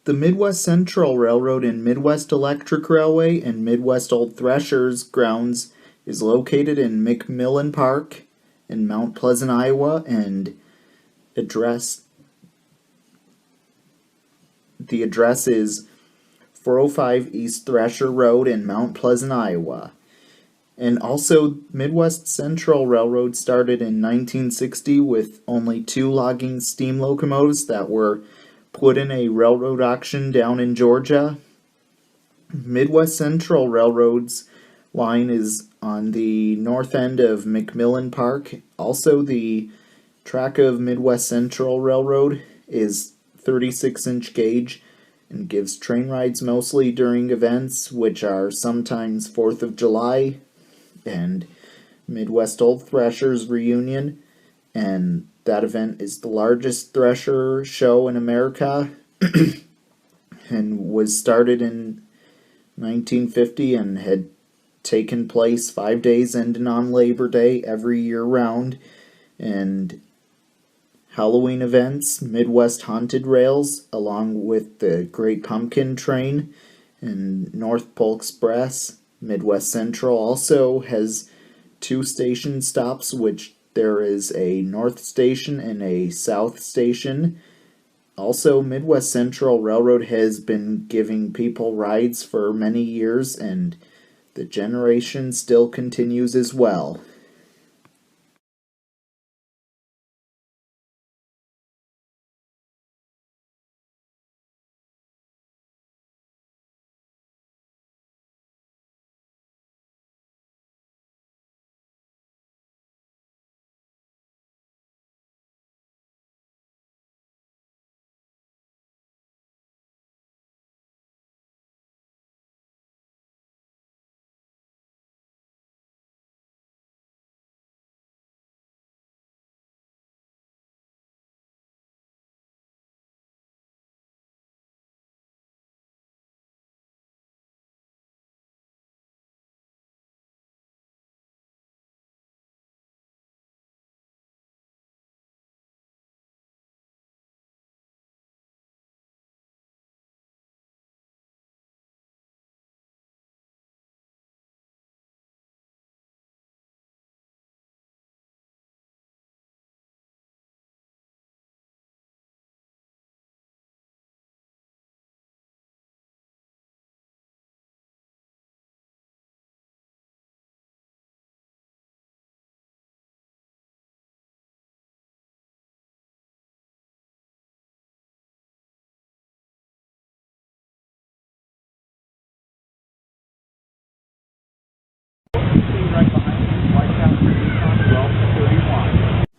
The Midwest Central Railroad and Midwest Electric Railway and Midwest Old Threshers grounds is located in McMillan Park in Mount Pleasant, Iowa, and address the address is 405 East Thresher Road in Mount Pleasant, Iowa. And also, Midwest Central Railroad started in 1960 with only 2 logging steam locomotives that were put in a railroad auction down in Georgia. Midwest Central Railroad's line is on the north end of McMillan Park. Also, the track of Midwest Central Railroad is 36-inch gauge and gives train rides mostly during events, which are sometimes 4th of July and Midwest Old Threshers reunion, and that event is the largest thresher show in America and was started in 1950 and had taken place 5 days ending on Labor Day every year round. And Halloween events, Midwest Haunted Rails, along with the Great Pumpkin Train and North Pole Express. Midwest Central also has 2 station stops, which there is a North Station and a South Station. Also, Midwest Central Railroad has been giving people rides for many years, and the generation still continues as well.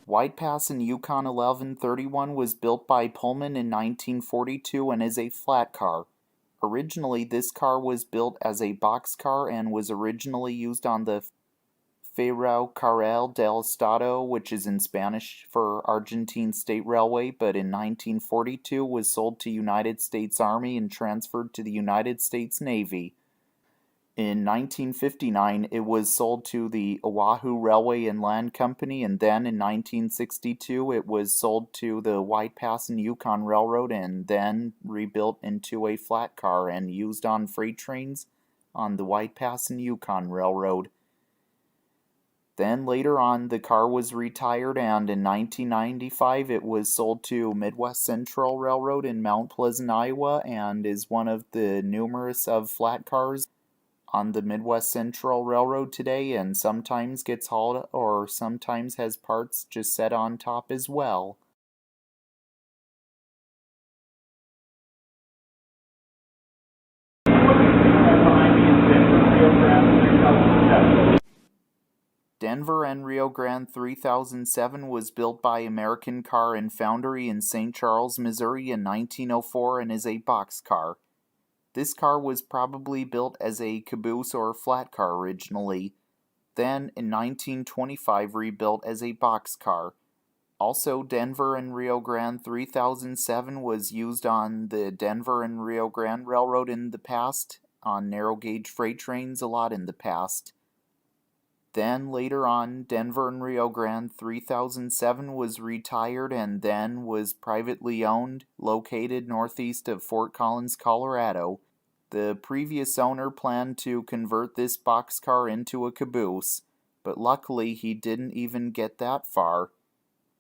White Pass in Yukon 1131 was built by Pullman in 1942 and is a flat car. Originally, this car was built as a boxcar and was originally used on the Ferrocarril del Estado, which is in Spanish for Argentine State Railway, but in 1942 was sold to United States Army and transferred to the United States Navy. In 1959, it was sold to the Oahu Railway and Land Company, and then in 1962, it was sold to the White Pass and Yukon Railroad, and then rebuilt into a flat car and used on freight trains on the White Pass and Yukon Railroad. Then later on, the car was retired, and in 1995, it was sold to Midwest Central Railroad in Mount Pleasant, Iowa, and is one of the numerous of flat cars on the Midwest Central Railroad today, and sometimes gets hauled or sometimes has parts just set on top as well. Denver and Rio Grand 3007 was built by American Car and Foundry in St. Charles, Missouri in 1904 and is a boxcar. This car was probably built as a caboose or flat car originally, then in 1925 rebuilt as a boxcar. Also, Denver and Rio Grand 3007 was used on the Denver and Rio Grande Railroad in the past, on narrow gauge freight trains a lot in the past. Then later on, Denver and Rio Grand 3007 was retired and then was privately owned, located northeast of Fort Collins, Colorado. The previous owner planned to convert this boxcar into a caboose, but luckily he didn't even get that far.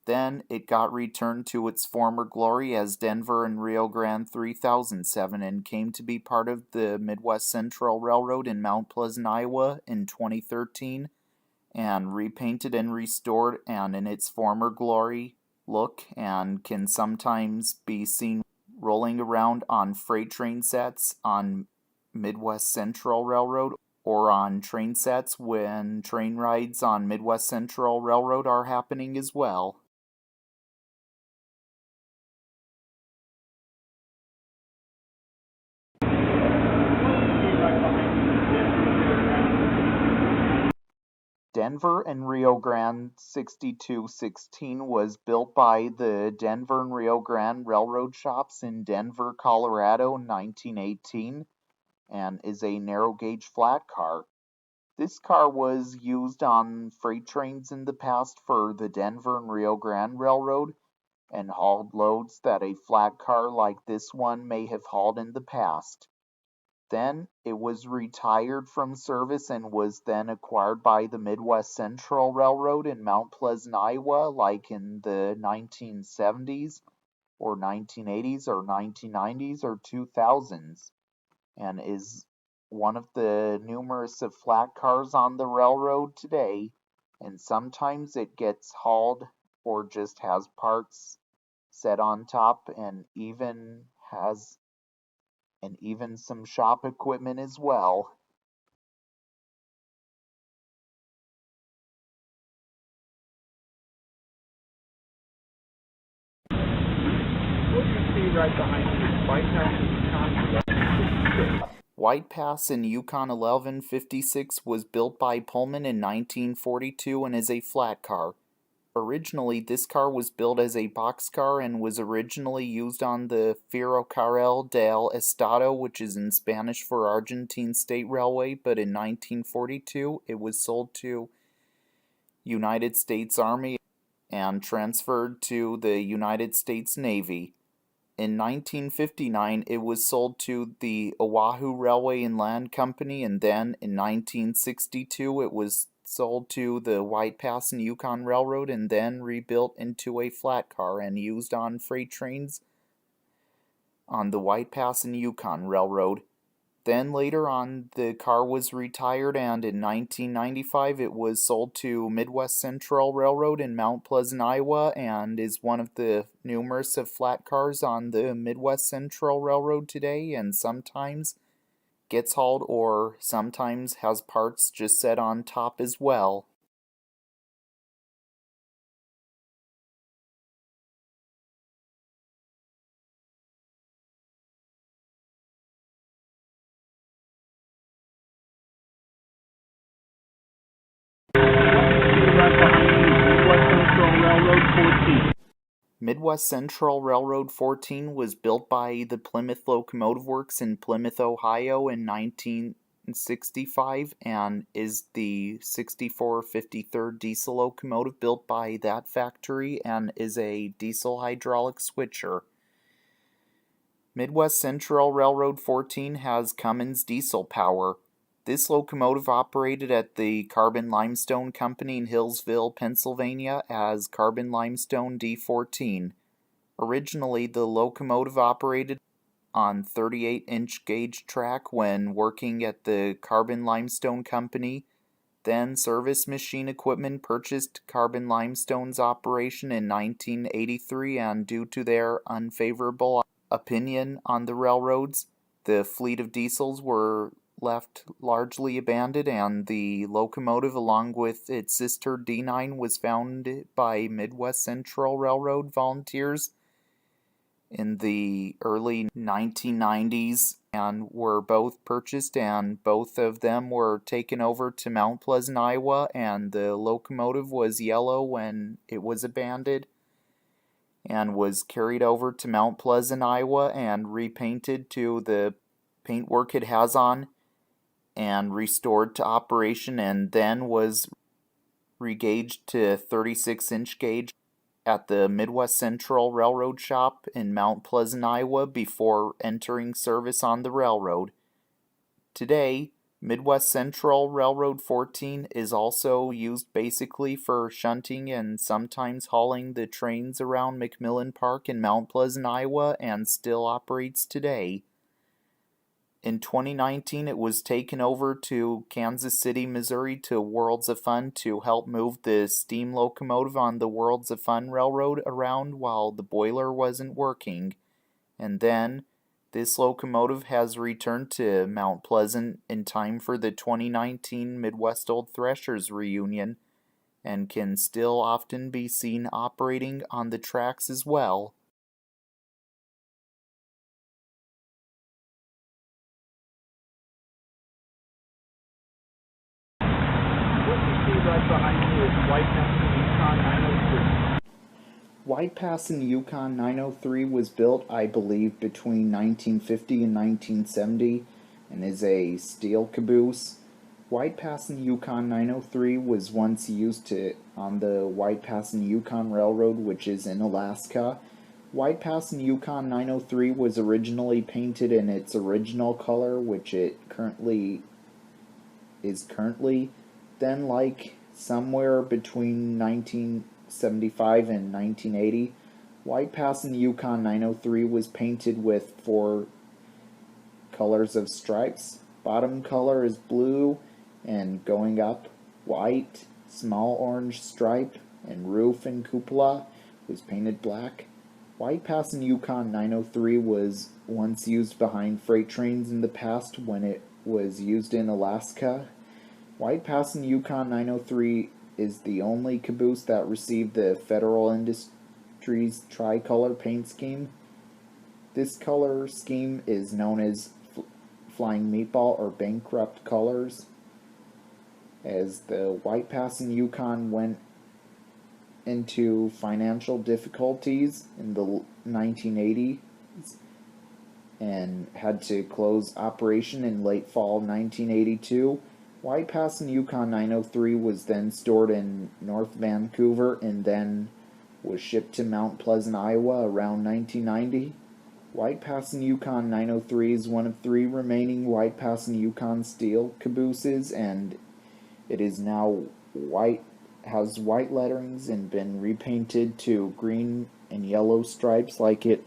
Then it got returned to its former glory as Denver and Rio Grand 3007 and came to be part of the Midwest Central Railroad in Mount Pleasant, Iowa in 2013, and repainted and restored and in its former glory look, and can sometimes be seen rolling around on freight train sets on Midwest Central Railroad or on train sets when train rides on Midwest Central Railroad are happening as well. Denver and Rio Grande 6216 was built by the Denver and Rio Grande Railroad Shops in Denver, Colorado in 1918 and is a narrow gauge flat car. This car was used on freight trains in the past for the Denver and Rio Grande Railroad and hauled loads that a flat car like this one may have hauled in the past. Then it was retired from service and was then acquired by the Midwest Central Railroad in Mount Pleasant, Iowa, like in the 1970s or 1980s or 1990s or 2000s, and is one of the numerous of flat cars on the railroad today, and sometimes it gets hauled or just has parts set on top and even some shop equipment as well. What you see right behind you is White Pass in Yukon. White Pass in Yukon 1156 was built by Pullman in 1942 and is a flat car. Originally, this car was built as a boxcar and was originally used on the Ferrocarril del Estado, which is in Spanish for Argentine State Railway, but in 1942 it was sold to United States Army and transferred to the United States Navy. In 1959, it was sold to the Oahu Railway and Land Company, and then in 1962, it was sold to the White Pass and Yukon Railroad and then rebuilt into a flat car and used on freight trains on the White Pass and Yukon Railroad. Then later on, the car was retired, and in 1995, it was sold to Midwest Central Railroad in Mount Pleasant, Iowa, and is one of the numerous of flat cars on the Midwest Central Railroad today, and sometimes gets hauled or sometimes has parts just set on top as well. Midwest Central Railroad 14 was built by the Plymouth Locomotive Works in Plymouth, Ohio in 1965 and is the 6453rd diesel locomotive built by that factory and is a diesel hydraulic switcher. Midwest Central Railroad 14 has Cummins diesel power. This locomotive operated at the Carbon Limestone Company in Hillsville, Pennsylvania as Carbon Limestone D14. Originally, the locomotive operated on 38-inch gauge track when working at the Carbon Limestone Company. Then Service Machine Equipment purchased Carbon Limestone's operation in 1983, and due to their unfavorable opinion on the railroads, the fleet of diesels were left largely abandoned, and the locomotive, along with its sister D9, was found by Midwest Central Railroad volunteers in the early 1990s and were both purchased, and both of them were taken over to Mount Pleasant, Iowa, and the locomotive was yellow when it was abandoned and was carried over to Mount Pleasant, Iowa and repainted to the paintwork it has on and restored to operation, and then was regauged to 36-inch gauge at the Midwest Central Railroad shop in Mount Pleasant, Iowa before entering service on the railroad. Today, Midwest Central Railroad 14 is also used basically for shunting and sometimes hauling the trains around McMillan Park in Mount Pleasant, Iowa, and still operates today. In 2019, it was taken over to Kansas City, Missouri to Worlds of Fun to help move the steam locomotive on the Worlds of Fun Railroad around while the boiler wasn't working. And then, this locomotive has returned to Mount Pleasant in time for the 2019 Midwest Old Threshers reunion and can still often be seen operating on the tracks as well. What you see right behind you is White Pass and Yukon 903. White Pass in Yukon 903 was built, I believe, between 1950 and 1970 and is a steel caboose. White Pass in Yukon 903 was once used on the White Pass and Yukon Railroad, which is in Alaska. White Pass in Yukon 903 was originally painted in its original color, which it is currently. Then, like somewhere between 1975 and 1980, White Pass in Yukon 903 was painted with 4 colors of stripes. Bottom color is blue, and going up, white, small orange stripe, and roof and cupola was painted black. White Pass in Yukon 903 was once used behind freight trains in the past when it was used in Alaska. White Pass in Yukon 903 is the only caboose that received the Federal Industries tricolor paint scheme. This color scheme is known as Flying Meatball or Bankrupt colors. As the White Pass in Yukon went into financial difficulties in the 1980s and had to close operation in late fall 1982, White Pass in Yukon 903 was then stored in North Vancouver and then was shipped to Mount Pleasant, Iowa around 1990. White Pass in Yukon 903 is one of 3 remaining White Pass in Yukon steel cabooses, and it is now has white letterings and been repainted to green and yellow stripes like it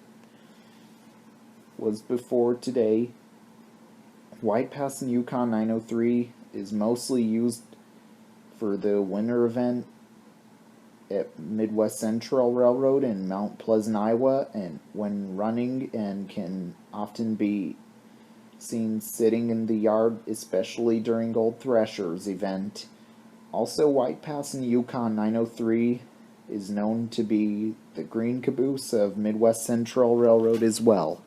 was before today. White Pass in Yukon 903 is mostly used for the winter event at Midwest Central Railroad in Mount Pleasant, Iowa, and when running, and can often be seen sitting in the yard, especially during Old Threshers event. Also, White Pass in Yukon 903 is known to be the green caboose of Midwest Central Railroad as well.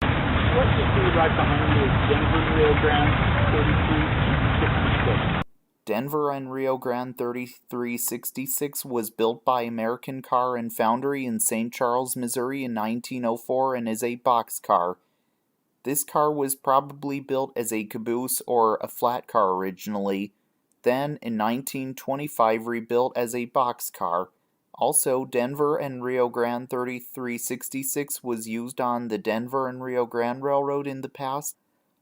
What you see right behind you is Denver Rio Grand 3366. Denver and Rio Grand 3366 was built by American Car and Foundry in St. Charles, Missouri in 1904 and is a boxcar. This car was probably built as a caboose or a flat car originally, then in 1925 rebuilt as a boxcar. Also, Denver and Rio Grand 3366 was used on the Denver and Rio Grande Railroad in the past,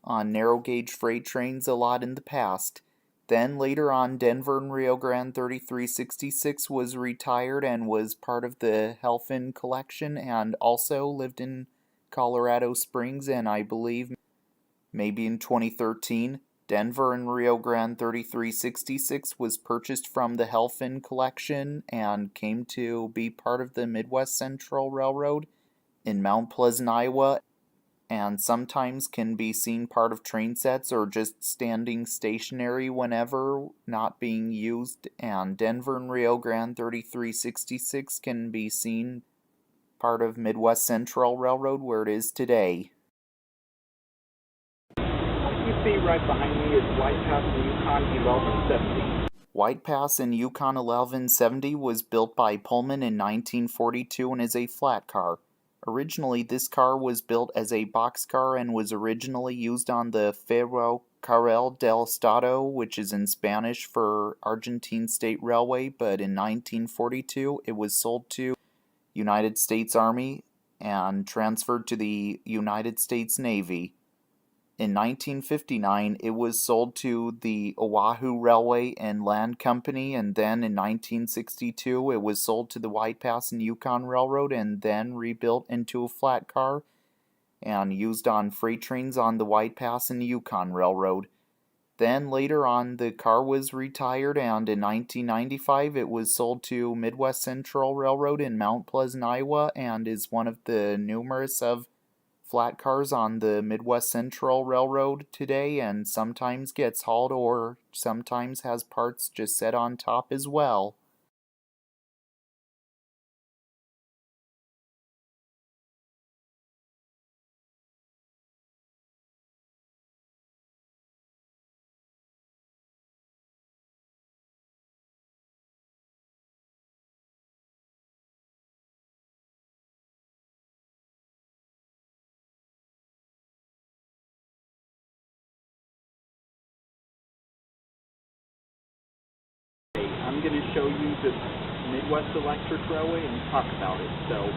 on narrow gauge freight trains a lot in the past. Then later on, Denver and Rio Grand 3366 was retired and was part of the Helfin collection and also lived in Colorado Springs, and I believe maybe in 2013, Denver and Rio Grand 3366 was purchased from the Helfin collection and came to be part of the Midwest Central Railroad in Mount Pleasant, Iowa, and sometimes can be seen part of train sets or just standing stationary whenever not being used, and Denver and Rio Grand 3366 can be seen part of Midwest Central Railroad where it is today. What you see right behind me is White Pass in Yukon 1170. White Pass in Yukon 1170 was built by Pullman in 1942 and is a flat car. Originally, this car was built as a boxcar and was originally used on the Faro Carril del Estado, which is in Spanish for Argentine State Railway, but in 1942 it was sold to United States Army and transferred to the United States Navy. In 1959, it was sold to the Oahu Railway and Land Company, and then in 1962, it was sold to the White Pass and Yukon Railroad, and then rebuilt into a flat car and used on freight trains on the White Pass and Yukon Railroad. Then later on, the car was retired, and in 1995, it was sold to Midwest Central Railroad in Mount Pleasant, Iowa, and is one of the numerous of flat cars on the Midwest Central Railroad today, and sometimes gets hauled or sometimes has parts just set on top as well. I'm going to show you the Midwest Electric Railway and talk about it. So,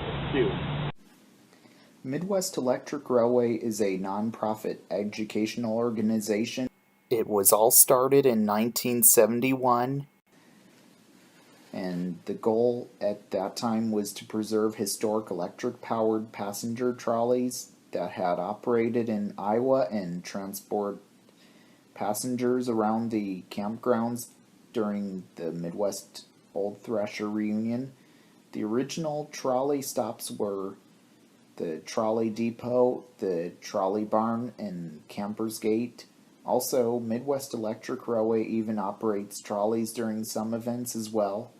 let's do. Midwest Electric Railway is a non-profit educational organization. It was all started in 1971, and the goal at that time was to preserve historic electric-powered passenger trolleys that had operated in Iowa and transport passengers around the campgrounds during the Midwest Old Thrasher reunion. The original trolley stops were the Trolley Depot, the Trolley Barn, and Campers Gate. Also, Midwest Electric Railway even operates trolleys during some events as well.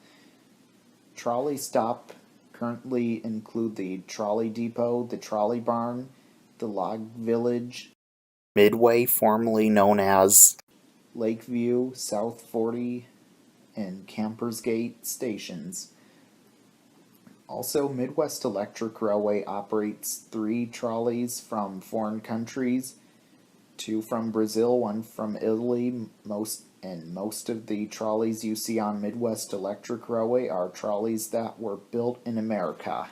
Trolley stop currently include the Trolley Depot, the Trolley Barn, the Log Village, Midway, formerly known as Lakeview, South 40, and Campers Gate stations. Also, Midwest Electric Railway operates 3 trolleys from foreign countries, 2 from Brazil, 1 from Italy. Most of the trolleys you see on Midwest Electric Railway are trolleys that were built in America.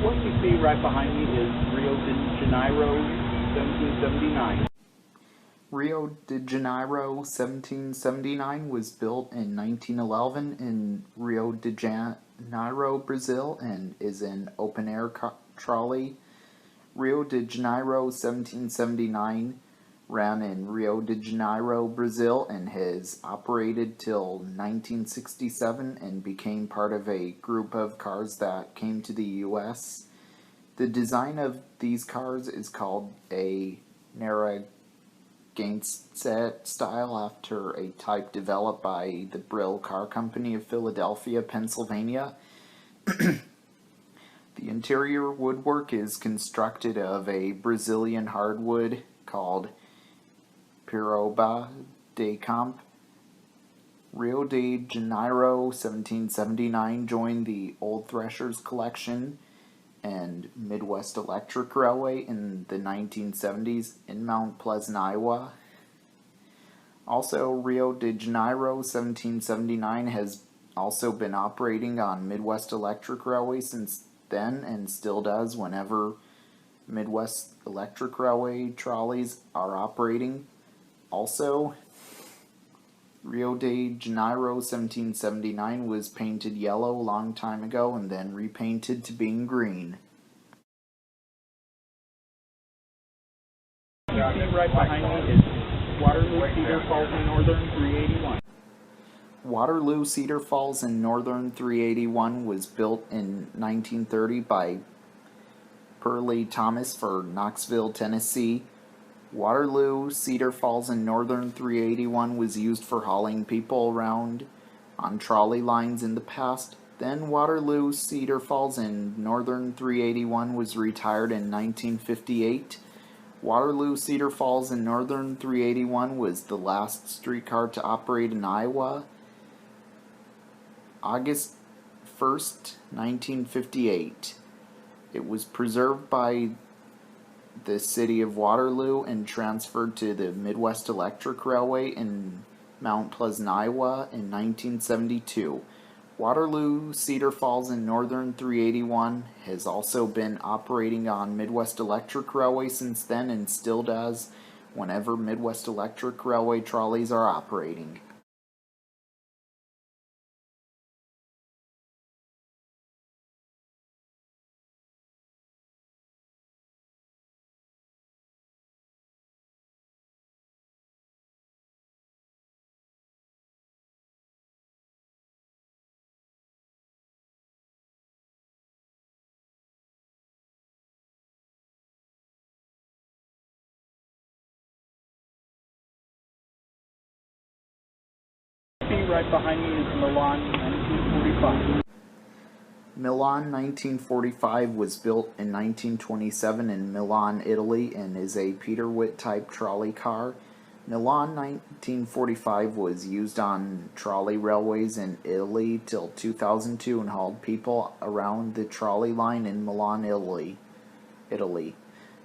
What you see right behind me is Rio de Janeiro, 1779. Rio de Janeiro 1779 was built in 1911 in Rio de Janeiro, Brazil, and is an open-air trolley. Rio de Janeiro 1779 ran in Rio de Janeiro, Brazil, and has operated till 1967 and became part of a group of cars that came to the U.S. The design of these cars is called a Narragansett style, after a type developed by the Brill Car Company of Philadelphia, Pennsylvania. The interior woodwork is constructed of a Brazilian hardwood called Peroba de Camp. Rio de Janeiro 1779 joined the Old Threshers Collection and Midwest Electric Railway in the 1970s in Mount Pleasant, Iowa. Also, Rio de Janeiro 1779 has also been operating on Midwest Electric Railway since then, and still does whenever Midwest Electric Railway trolleys are operating. Also, Rio de Janeiro 1779 was painted yellow a long time ago and then repainted to being green. Right behind me is Waterloo, Cedar Falls, and Northern 381. Waterloo, Cedar Falls, and Northern 381 was built in 1930 by Pearlie Thomas for Knoxville, Tennessee. Waterloo, Cedar Falls, and Northern 381 was used for hauling people around on trolley lines in the past. Then Waterloo, Cedar Falls, and Northern 381 was retired in 1958. Waterloo, Cedar Falls, and Northern 381 was the last streetcar to operate in Iowa. August 1st, 1958. It was preserved by the city of Waterloo and transferred to the Midwest Electric Railway in Mount Pleasant, Iowa in 1972. Waterloo, Cedar Falls, and Northern 381 has also been operating on Midwest Electric Railway since then and still does whenever Midwest Electric Railway trolleys are operating. Right behind me is Milan, 1945. Milan 1945 was built in 1927 in Milan, Italy, and is a Peter Witt type trolley car. Milan 1945 was used on trolley railways in Italy till 2002 and hauled people around the trolley line in Milan, Italy,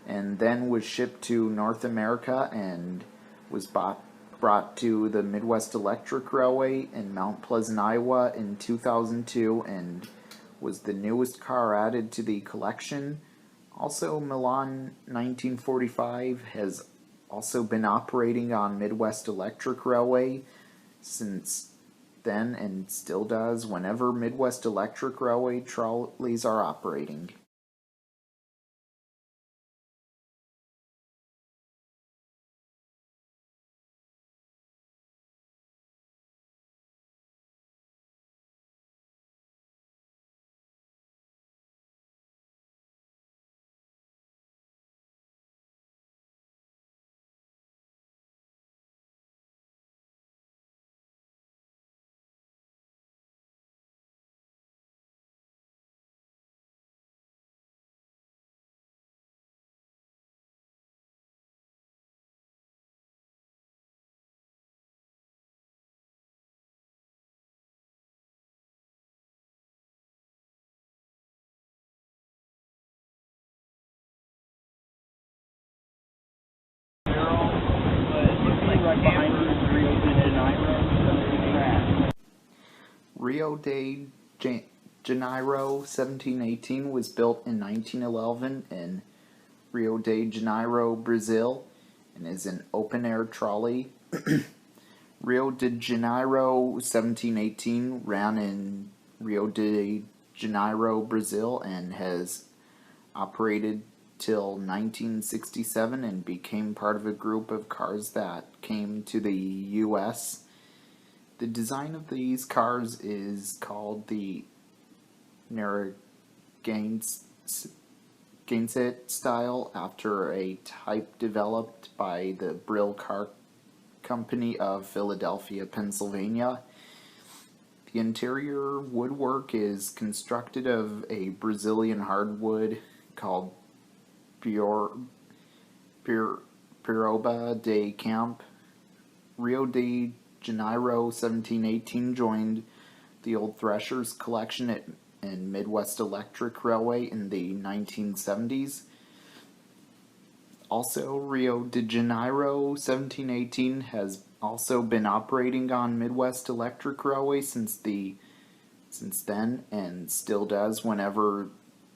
and then was shipped to North America and was brought to the Midwest Electric Railway in Mount Pleasant, Iowa in 2002 and was the newest car added to the collection. Also, Milan 1945 has also been operating on Midwest Electric Railway since then and still does whenever Midwest Electric Railway trolleys are operating. Right behind me is Rio de Janeiro, 17 Janeiro 1718 was built in 1911 in Rio de Janeiro, Brazil, and is an open-air trolley. Rio de Janeiro 1718 ran in Rio de Janeiro, Brazil, and has operated till 1967 and became part of a group of cars that came to the U.S. The design of these cars is called the Narragansett style, after a type developed by the Brill Car Company of Philadelphia, Pennsylvania. The interior woodwork is constructed of a Brazilian hardwood called Piroba de Camp. Rio de Janeiro 1718 joined the old Threshers collection in Midwest Electric Railway in the 1970s. Also, Rio de Janeiro 1718 has also been operating on Midwest Electric Railway since then, and still does whenever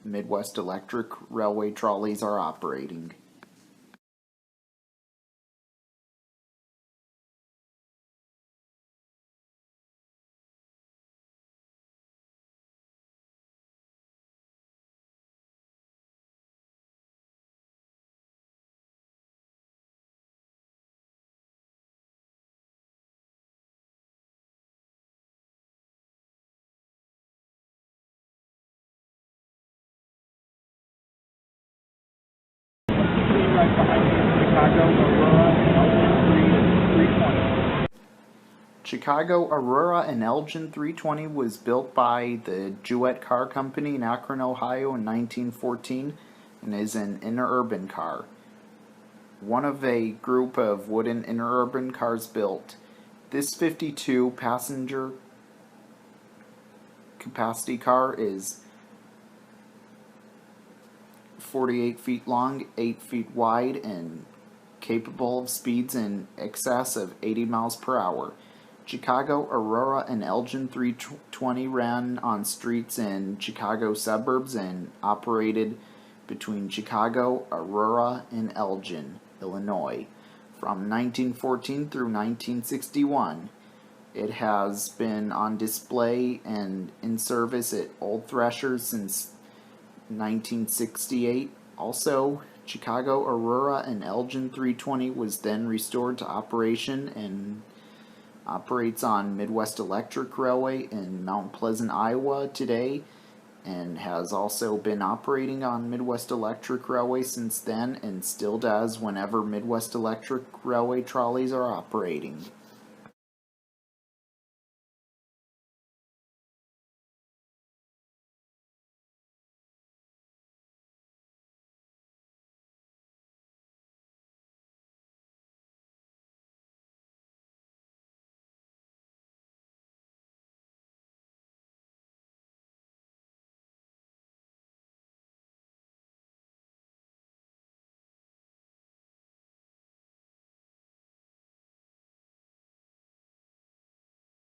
Midwest Electric Railway trolleys are operating. Right behind me, Chicago, Aurora, and Elgen 320. Chicago Aurora and Elgen 320 was built by the Jewett Car Company in Akron, Ohio in 1914 and is an interurban car. One of a group of wooden interurban cars built. This 52-passenger capacity car is 48 feet long, 8 feet wide, and capable of speeds in excess of 80 miles per hour. Chicago Aurora and Elgen 320 ran on streets in Chicago suburbs and operated between Chicago, Aurora, and Elgin, Illinois, from 1914 through 1961. It has been on display and in service at Old Threshers since 1968. Also, Chicago Aurora and Elgin 320 was then restored to operation and operates on Midwest Electric Railway in Mount Pleasant, Iowa today, and has also been operating on Midwest Electric Railway since then and still does whenever Midwest Electric Railway trolleys are operating.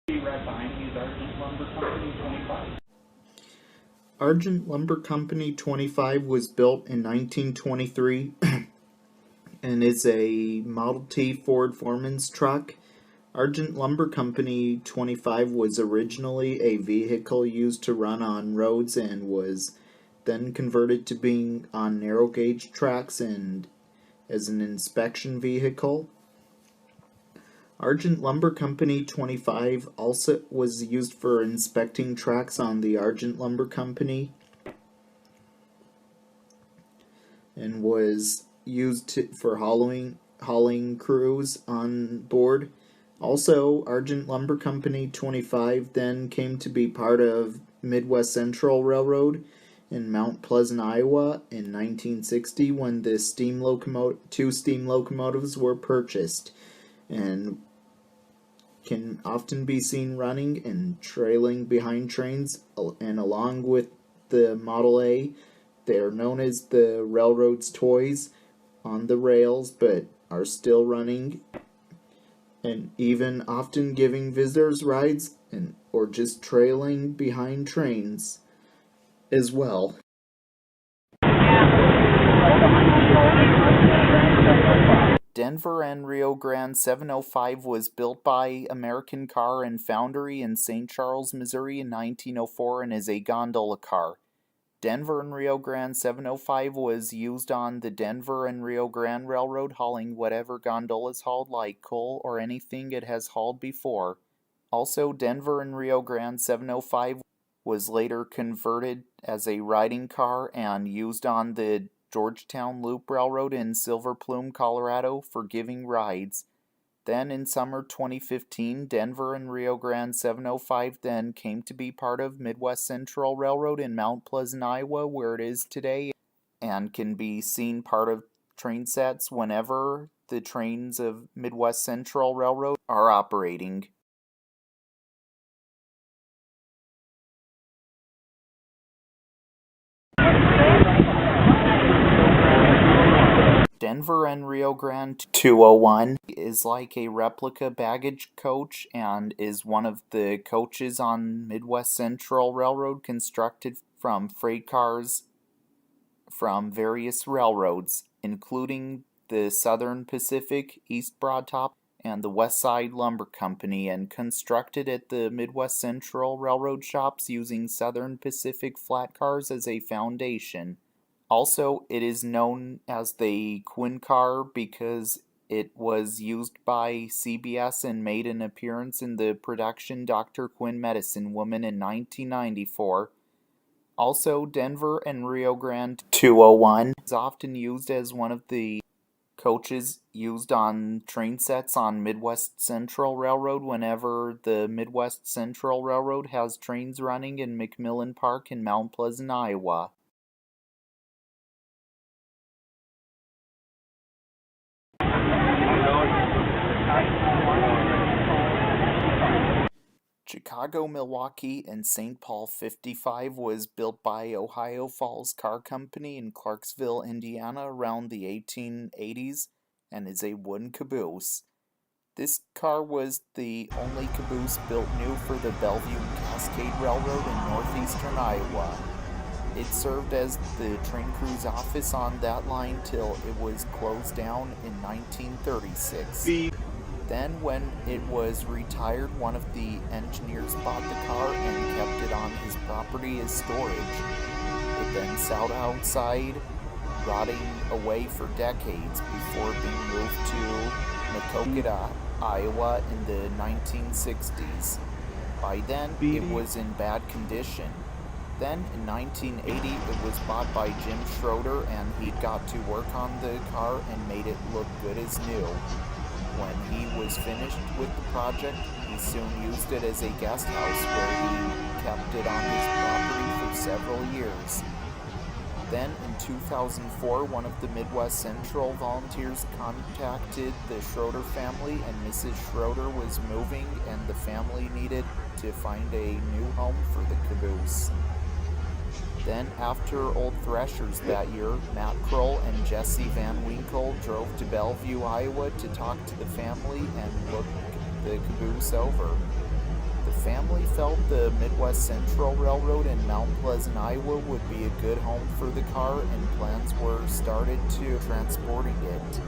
Right behind me is Argent Lumber Company 25. Argent Lumber Company 25 was built in 1923 and is a Model T Ford Foreman's truck. Argent Lumber Company 25 was originally a vehicle used to run on roads and was then converted to being on narrow gauge tracks and as an inspection vehicle. Argent Lumber Company 25 also was used for inspecting tracks on the Argent Lumber Company and was used for hauling crews on board. Also, Argent Lumber Company 25 then came to be part of Midwest Central Railroad in Mount Pleasant, Iowa in 1960 when the two steam locomotives were purchased and can often be seen running and trailing behind trains, and along with the Model A, they are known as the railroad's toys on the rails, but are still running and even often giving visitors rides or just trailing behind trains. as well. Denver and Rio Grand 705 was built by American Car and Foundry in St. Charles, Missouri in 1904 and is a gondola car. Denver and Rio Grand 705 was used on the Denver and Rio Grande Railroad, hauling whatever gondolas hauled, like coal or anything it has hauled before. Also, Denver and Rio Grande 705 was later converted as a riding car and used on the Georgetown Loop Railroad in Silver Plume, Colorado for giving rides. Then in summer 2015, Denver and Rio Grande 705 then came to be part of Midwest Central Railroad in Mount Pleasant, Iowa, where it is today, and can be seen part of train sets whenever the trains of Midwest Central Railroad are operating. Denver and Rio Grande 201 is like a replica baggage coach and is one of the coaches on Midwest Central Railroad constructed from freight cars from various railroads, including the Southern Pacific, East Broad Top, and the Westside Lumber Company, and constructed at the Midwest Central Railroad shops using Southern Pacific flat cars as a foundation. Also, it is known as the Quinn car because it was used by CBS and made an appearance in the production Dr. Quinn Medicine Woman in 1994. Also, Denver and Rio Grande 201 is often used as one of the coaches used on train sets on Midwest Central Railroad whenever the Midwest Central Railroad has trains running in McMillan Park in Mount Pleasant, Iowa. Chicago, Milwaukee, and St. Paul 55 was built by Ohio Falls Car Company in Clarksville, Indiana around the 1880s and is a wooden caboose. This car was the only caboose built new for the Bellevue and Cascade Railroad in northeastern Iowa. It served as the train crew's office on that line till it was closed down in 1936. Then, when it was retired, one of the engineers bought the car and kept it on his property as storage. It then sat outside, rotting away for decades before being moved to Maquoketa, Iowa in the 1960s. By then, it was in bad condition. Then, in 1980, it was bought by Jim Schroeder, and he got to work on the car and made it look good as new. When he was finished with the project, he soon used it as a guest house where he kept it on his property for several years. Then, in 2004, one of the Midwest Central volunteers contacted the Schroeder family, and Mrs. Schroeder was moving, and the family needed to find a new home for the caboose. Then, after Old Threshers that year, Matt Kroll and Jesse Van Winkle drove to Bellevue, Iowa to talk to the family and look the caboose over. The family felt the Midwest Central Railroad in Mount Pleasant, Iowa would be a good home for the car, and plans were started to transporting it.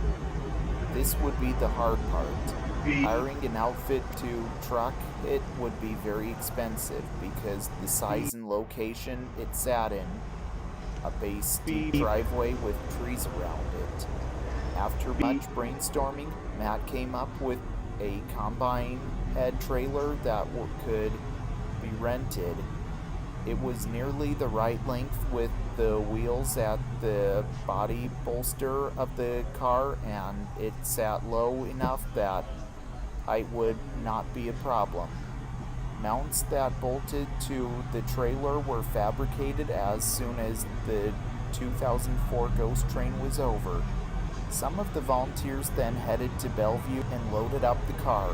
This would be the hard part. Hiring an outfit to truck it would be very expensive because the size and location it sat in, a steep driveway with trees around it. After much brainstorming, Matt came up with a combine head trailer that could be rented. It was nearly the right length with the wheels at the body bolster of the car, and it sat low enough that height would not be a problem. Mounts that bolted to the trailer were fabricated as soon as the 2004 Ghost Train was over. Some of the volunteers then headed to Bellevue and loaded up the car.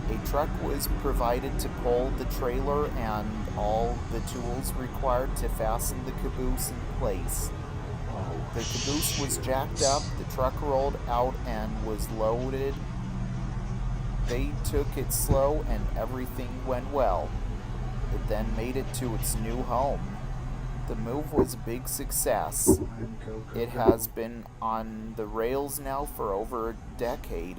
A truck was provided to pull the trailer and all the tools required to fasten the caboose in place. The caboose was jacked up, the truck rolled out and was loaded. They took it slow and everything went well. it then made it to its new home. The move was a big success. It has been on the rails now for over a decade.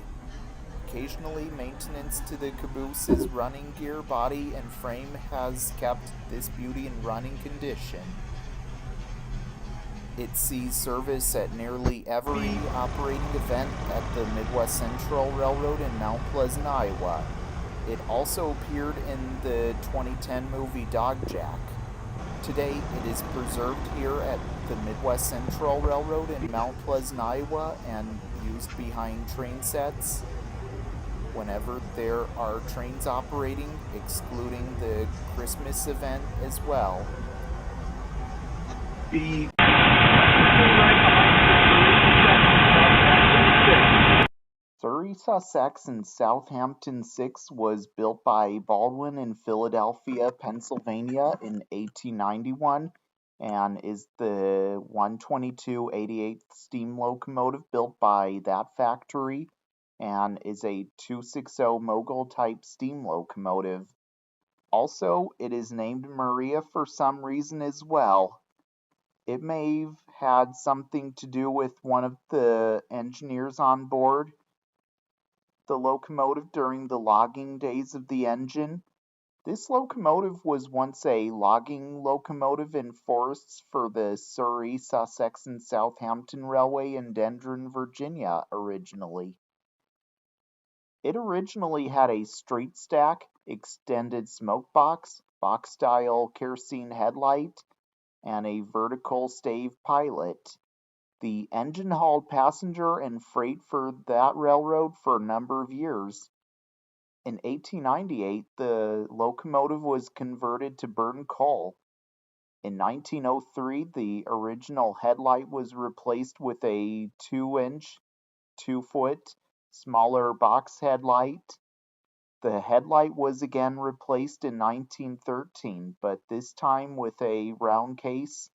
Occasionally, maintenance to the Caboose's running gear, body, and frame has kept this beauty in running condition. It sees service at nearly every operating event at the Midwest Central Railroad in Mount Pleasant, Iowa. It also appeared in the 2010 movie Dogjack. Today, it is preserved here at the Midwest Central Railroad in Mount Pleasant, Iowa, and used behind train sets whenever there are trains operating, excluding the Christmas event as well. Surrey, Sussex, and Southampton 6 was built by Baldwin in Philadelphia, Pennsylvania in 1891 and is the 122/88th steam locomotive built by that factory and is a 260 Mogul type steam locomotive. Also, it is named Maria for some reason as well. It may have had something to do with one of the engineers on board the locomotive during the logging days of the engine. This locomotive was once a logging locomotive in forests for the Surrey, Sussex, and Southampton Railway in Dendron, Virginia originally. It originally had a straight stack, extended smoke box, box-style kerosene headlight, and a vertical stave pilot. The engine hauled passenger and freight for that railroad for a number of years. In 1898, the locomotive was converted to burn coal. In 1903, the original headlight was replaced with a 2-inch, 2-foot, smaller box headlight. The headlight was again replaced in 1913, but this time with a round case.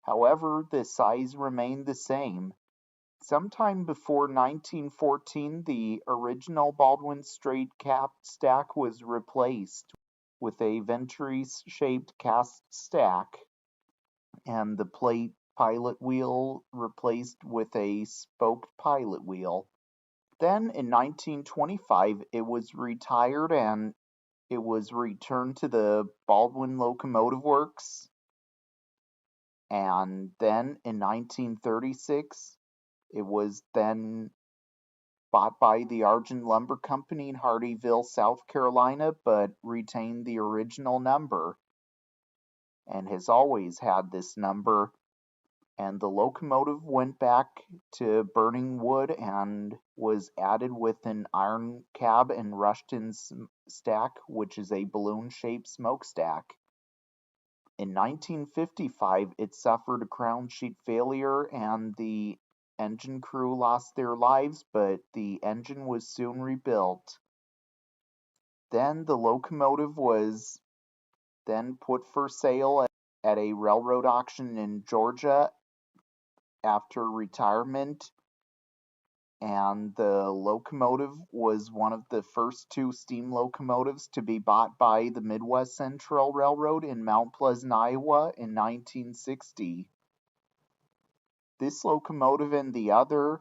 However, the size remained the same. Sometime before 1914, the original Baldwin straight-capped stack was replaced with a Venturi-shaped cast stack, and the plate pilot wheel replaced with a spoked pilot wheel. Then, in 1925, it was retired and it was returned to the Baldwin Locomotive Works. And then, in 1936, it was then bought by the Argent Lumber Company in Hardyville, South Carolina, but retained the original number and has always had this number. And the locomotive went back to burning wood and was added with an iron cab and Rushton stack, which is a balloon-shaped smokestack. In 1955, it suffered a crown sheet failure and the engine crew lost their lives, but the engine was soon rebuilt. Then the locomotive was then put for sale at a railroad auction in Georgia after retirement, and the locomotive was one of the first 2 steam locomotives to be bought by the Midwest Central Railroad in Mount Pleasant, Iowa in 1960. This locomotive and the other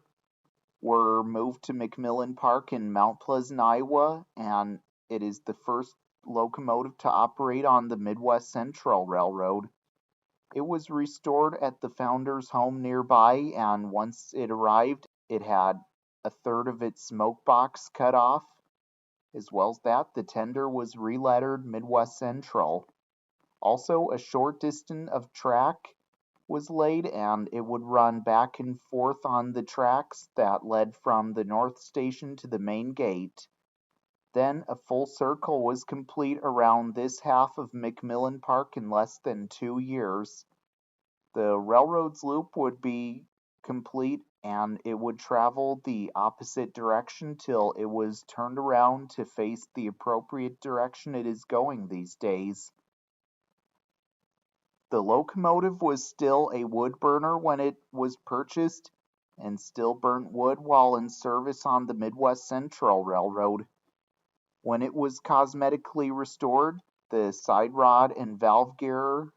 were moved to McMillan Park in Mount Pleasant, Iowa, and it is the first locomotive to operate on the Midwest Central Railroad. It was restored at the founder's home nearby, and once it arrived, it had a third of its smoke box cut off. As well as that, the tender was relettered Midwest Central. Also, a short distance of track was laid, and it would run back and forth on the tracks that led from the North Station to the main gate. Then a full circle was complete around this half of McMillan Park in less than 2 years. The railroad's loop would be complete and it would travel the opposite direction till it was turned around to face the appropriate direction it is going these days. The locomotive was still a wood burner when it was purchased and still burnt wood while in service on the Midwest Central Railroad. When it was cosmetically restored, The side rod and valve gear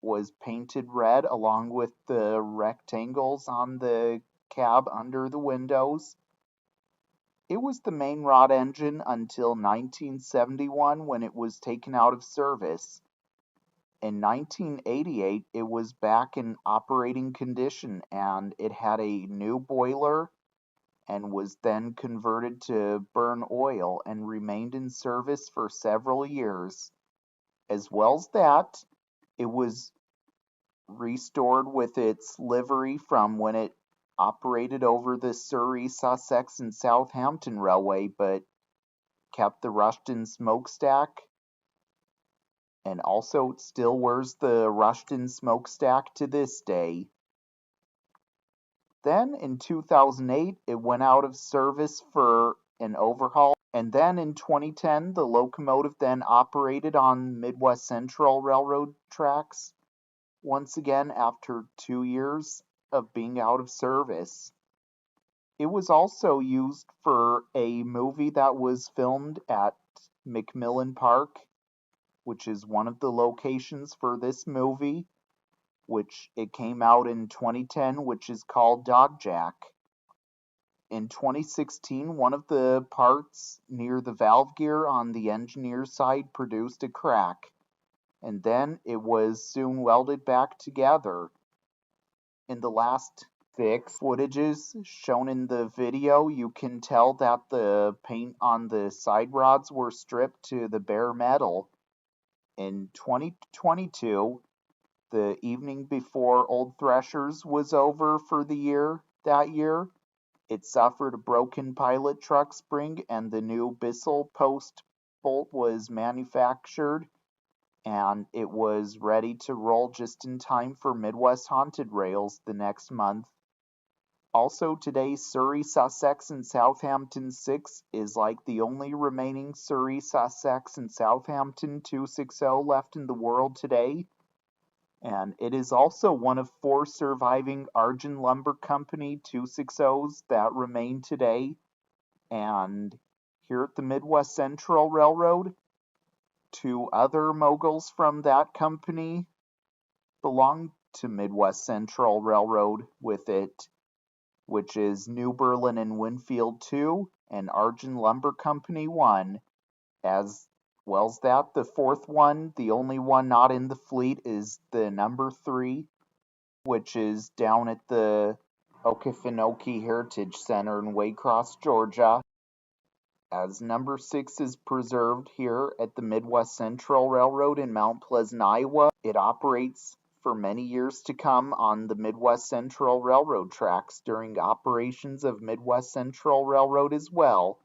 was painted red along with the rectangles on the cab under the windows. It was the main rod engine until 1971 when it was taken out of service. In 1988, it was back in operating condition and it had a new boiler and was then converted to burn oil and remained in service for several years. As well as that, it was restored with its livery from when it operated over the Surrey, Sussex, and Southampton Railway, but kept the Rushton smokestack, and also still wears the Rushton smokestack to this day. Then in 2008, it went out of service for an overhaul, and then in 2010, the locomotive then operated on Midwest Central Railroad tracks once again after 2 years of being out of service. It was also used for a movie that was filmed at McMillan Park, which is one of the locations for this movie, which it came out in 2010, which is called Dog Jack. In 2016, one of the parts near the valve gear on the engineer's side produced a crack, and then it was soon welded back together. In the last 6 footages shown in the video, you can tell that the paint on the side rods were stripped to the bare metal. In 2022, the evening before Old Threshers was over for the year, that year, it suffered a broken pilot truck spring and the new Bissell post bolt was manufactured and it was ready to roll just in time for Midwest Haunted Rails the next month. Also today, Surrey, Sussex, and Southampton 6 is like the only remaining Surrey, Sussex, and Southampton 260 left in the world today, and it is also one of 4 surviving Argent Lumber Company 260s that remain today, and here at the Midwest Central Railroad, 2 other Moguls from that company belong to Midwest Central Railroad with it, which is New Berlin and Winfield 2 and Argent Lumber Company 1. As well as that, the 4th one, the only one not in the fleet, is the number 3, which is down at the Okefenokee Heritage Center in Waycross, Georgia. As number 6 is preserved here at the Midwest Central Railroad in Mount Pleasant, Iowa, it operates for many years to come on the Midwest Central Railroad tracks during operations of Midwest Central Railroad as well.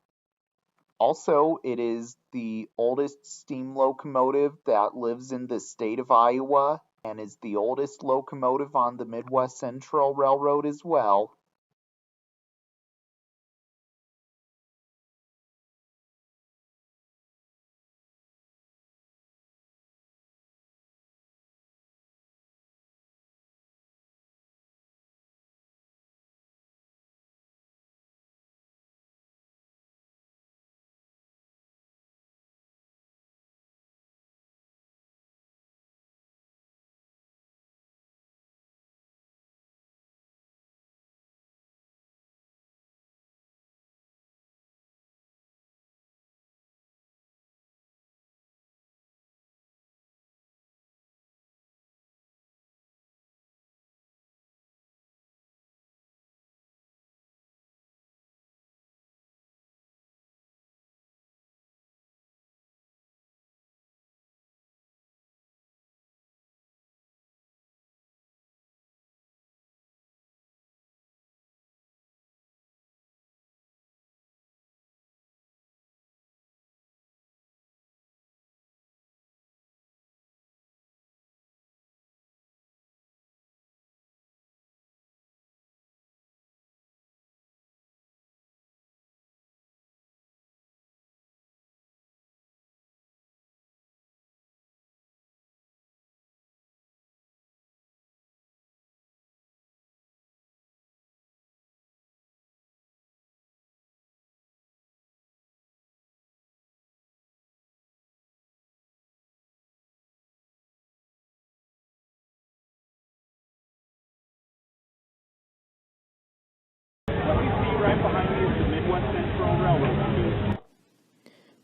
Also, it is the oldest steam locomotive that lives in the state of Iowa and is the oldest locomotive on the Midwest Central Railroad as well.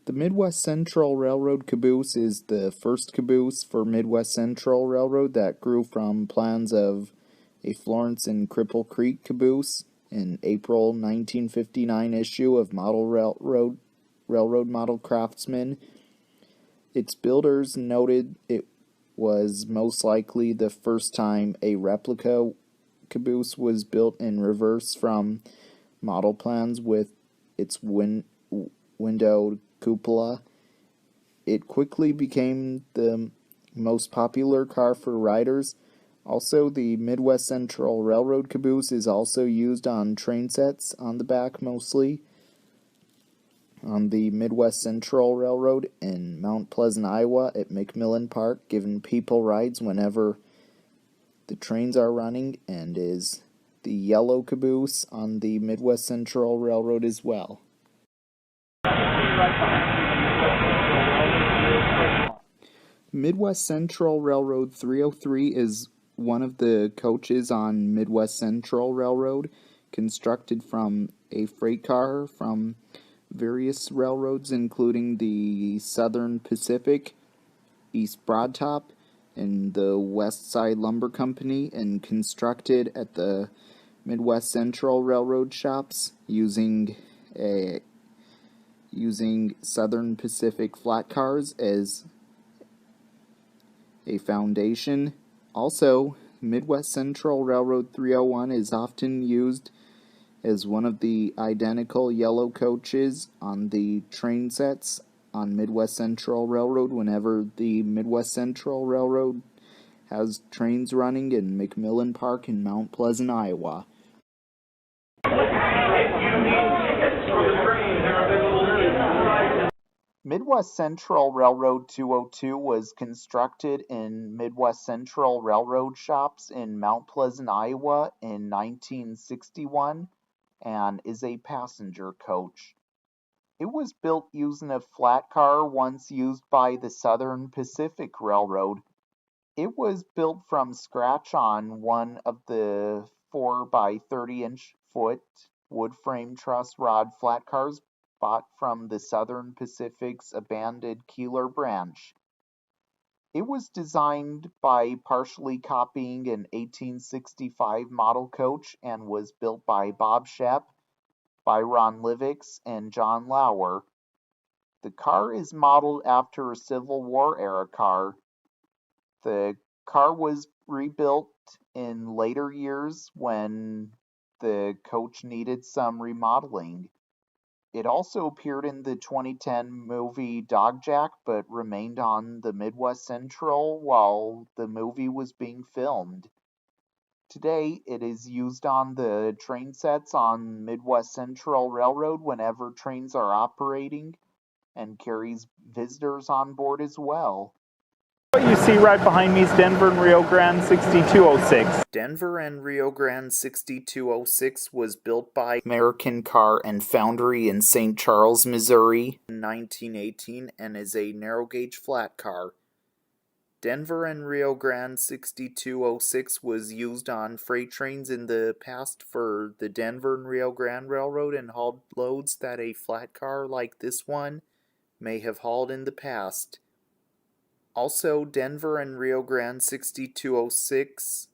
The Midwest Central Railroad Caboose is the first caboose for Midwest Central Railroad that grew from plans of a Florence and Cripple Creek caboose in April 1959 issue of Railroad Model Craftsman. Its builders noted it was most likely the first time a replica caboose was built in reverse from model plans with its windowed cupola. It quickly became the most popular car for riders. Also, the Midwest Central Railroad caboose is also used on train sets on the back mostly. On the Midwest Central Railroad in Mount Pleasant, Iowa at McMillan Park, giving people rides whenever the trains are running, and is the yellow caboose on the Midwest Central Railroad as well. Midwest Central Railroad 303 is one of the coaches on Midwest Central Railroad, constructed from a freight car from various railroads, including the Southern Pacific, East Broadtop, and the Westside Lumber Company, and constructed at the Midwest Central Railroad shops using Southern Pacific flat cars as a foundation. Also, Midwest Central Railroad 301 is often used as one of the identical yellow coaches on the train sets on Midwest Central Railroad whenever the Midwest Central Railroad has trains running in McMillan Park in Mount Pleasant, Iowa. Midwest Central Railroad 202 was constructed in Midwest Central Railroad shops in Mount Pleasant, Iowa in 1961 and is a passenger coach. It was built using a flat car once used by the Southern Pacific Railroad. It was built from scratch on one of the 4 by 30-inch foot wood frame truss rod flat cars bought from the Southern Pacific's abandoned Keeler branch. It was designed by partially copying an 1865 model coach and was built by Bob Shep, Byron Livix, and John Lauer. The car is modeled after a Civil War era car. The car was rebuilt in later years when the coach needed some remodeling. It also appeared in the 2010 movie Dogjack, but remained on the Midwest Central while the movie was being filmed. Today, it is used on the train sets on Midwest Central Railroad whenever trains are operating, and carries visitors on board as well. What you see right behind me is Denver and Rio Grand 6206. Denver and Rio Grand 6206 was built by American Car and Foundry in St. Charles, Missouri in 1918 and is a narrow gauge flat car. Denver and Rio Grand 6206 was used on freight trains in the past for the Denver and Rio Grande Railroad and hauled loads that a flat car like this one may have hauled in the past. Also, Denver and Rio Grand 6206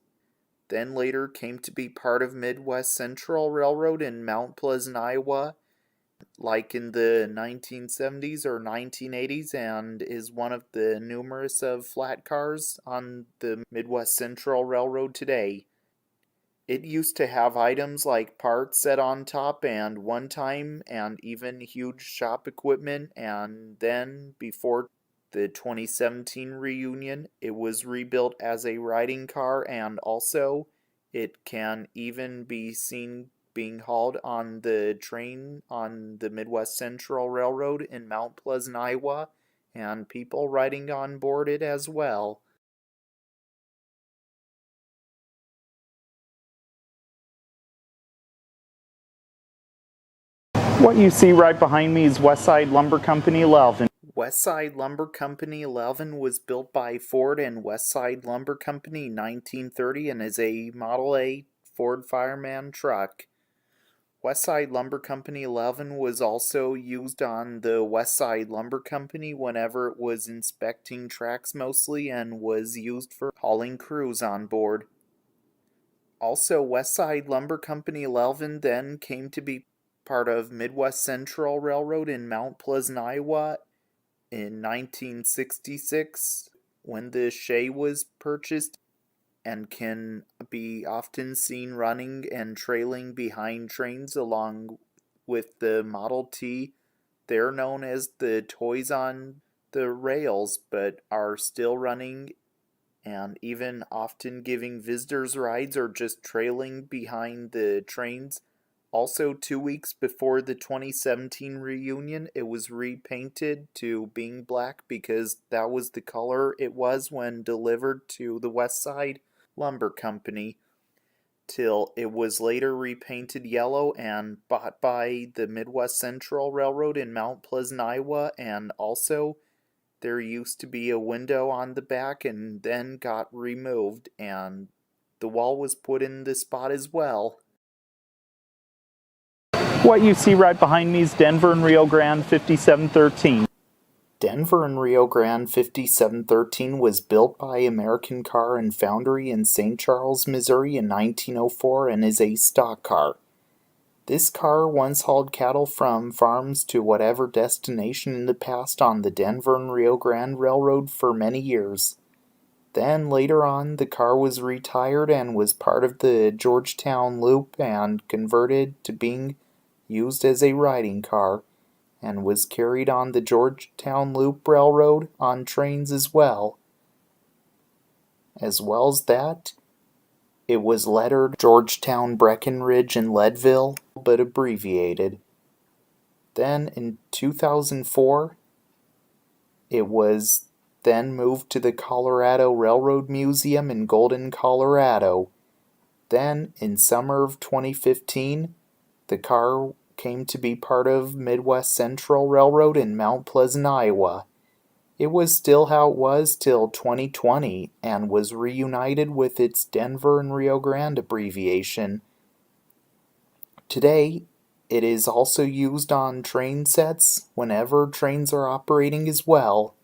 then later came to be part of Midwest Central Railroad in Mount Pleasant, Iowa, like in the 1970s or 1980s, and is one of the numerous of flat cars on the Midwest Central Railroad today. It used to have items like parts set on top and one time and even huge shop equipment, and then before the 2017 reunion, it was rebuilt as a riding car, and also it can even be seen being hauled on the train on the Midwest Central Railroad in Mount Pleasant, Iowa, and people riding on board it as well. What you see right behind me is Westside Lumber Company, Elgen. Westside Lumber Company Elgen was built by Ford and Westside Lumber Company in 1930 and is a Model A Ford Fireman truck. Westside Lumber Company 11 was also used on the Westside Lumber Company whenever it was inspecting tracks mostly and was used for hauling crews on board. Also, Westside Lumber Company 11 then came to be part of Midwest Central Railroad in Mount Pleasant, Iowa in 1966 when the Shay was purchased, and can be often seen running and trailing behind trains along with the Model T. They're known as the toys on the rails, but are still running and even often giving visitors rides or just trailing behind the trains. Also, 2 weeks before the 2017 reunion, it was repainted to being black because that was the color it was when delivered to the Westside Lumber Company, till it was later repainted yellow and bought by the Midwest Central Railroad in Mount Pleasant, Iowa, and also there used to be a window on the back and then got removed and the wall was put in the spot as well. What you see right behind me is Denver and Rio Grand 5713. Denver and Rio Grand 5713 was built by American Car and Foundry in St. Charles, Missouri in 1904 and is a stock car. This car once hauled cattle from farms to whatever destination in the past on the Denver and Rio Grande Railroad for many years. Then later on, the car was retired and was part of the Georgetown Loop and converted to being used as a riding car, and was carried on the Georgetown Loop Railroad on trains as well. As well as that, it was lettered Georgetown, Breckenridge, and Leadville, but abbreviated. Then in 2004, it was then moved to the Colorado Railroad Museum in Golden, Colorado. Then, in summer of 2015, the car came to be part of Midwest Central Railroad in Mount Pleasant, Iowa. It was still how it was till 2020 and was reunited with its Denver and Rio Grande abbreviation. Today, it is also used on train sets whenever trains are operating as well.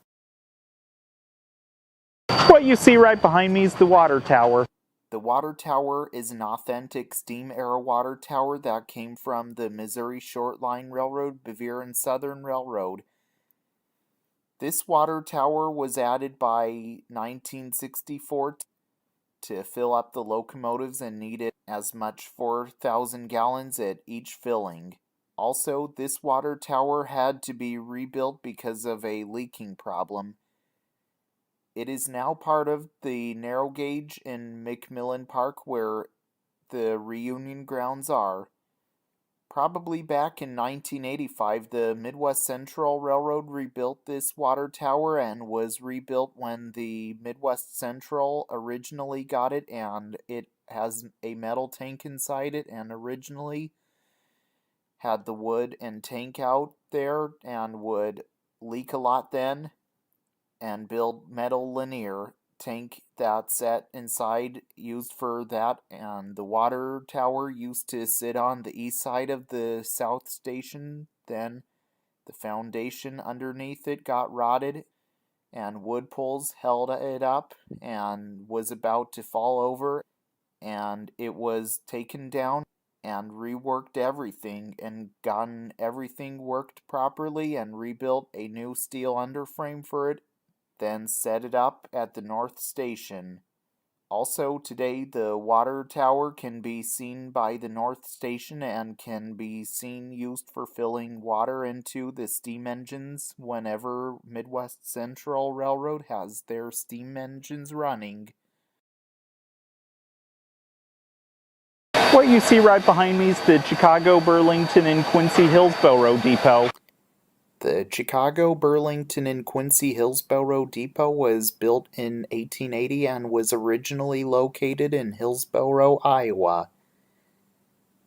What you see right behind me is the water tower. The water tower is an authentic steam-era water tower that came from the Missouri Short Line Railroad, Bavarian Southern Railroad. This water tower was added by 1964 to fill up the locomotives and needed as much 4,000 gallons at each filling. Also, this water tower had to be rebuilt because of a leaking problem. It is now part of the narrow gauge in McMillan Park where the reunion grounds are. Probably back in 1985, the Midwest Central Railroad rebuilt this water tower and was rebuilt when the Midwest Central originally got it, and it has a metal tank inside it and originally had the wood and tank out there and would leak a lot then and build metal linear tank that sat inside used for that, and the water tower used to sit on the east side of the south station. Then the foundation underneath it got rotted and wood poles held it up and was about to fall over, and it was taken down and reworked everything and gotten everything worked properly and rebuilt a new steel underframe for it, then set it up at the North Station. Also, today the water tower can be seen by the North Station and can be seen used for filling water into the steam engines whenever Midwest Central Railroad has their steam engines running. What you see right behind me is the Chicago, Burlington, and Quincy Hillsboro Depot. The Chicago, Burlington, and Quincy Hillsboro Depot was built in 1880 and was originally located in Hillsboro, Iowa.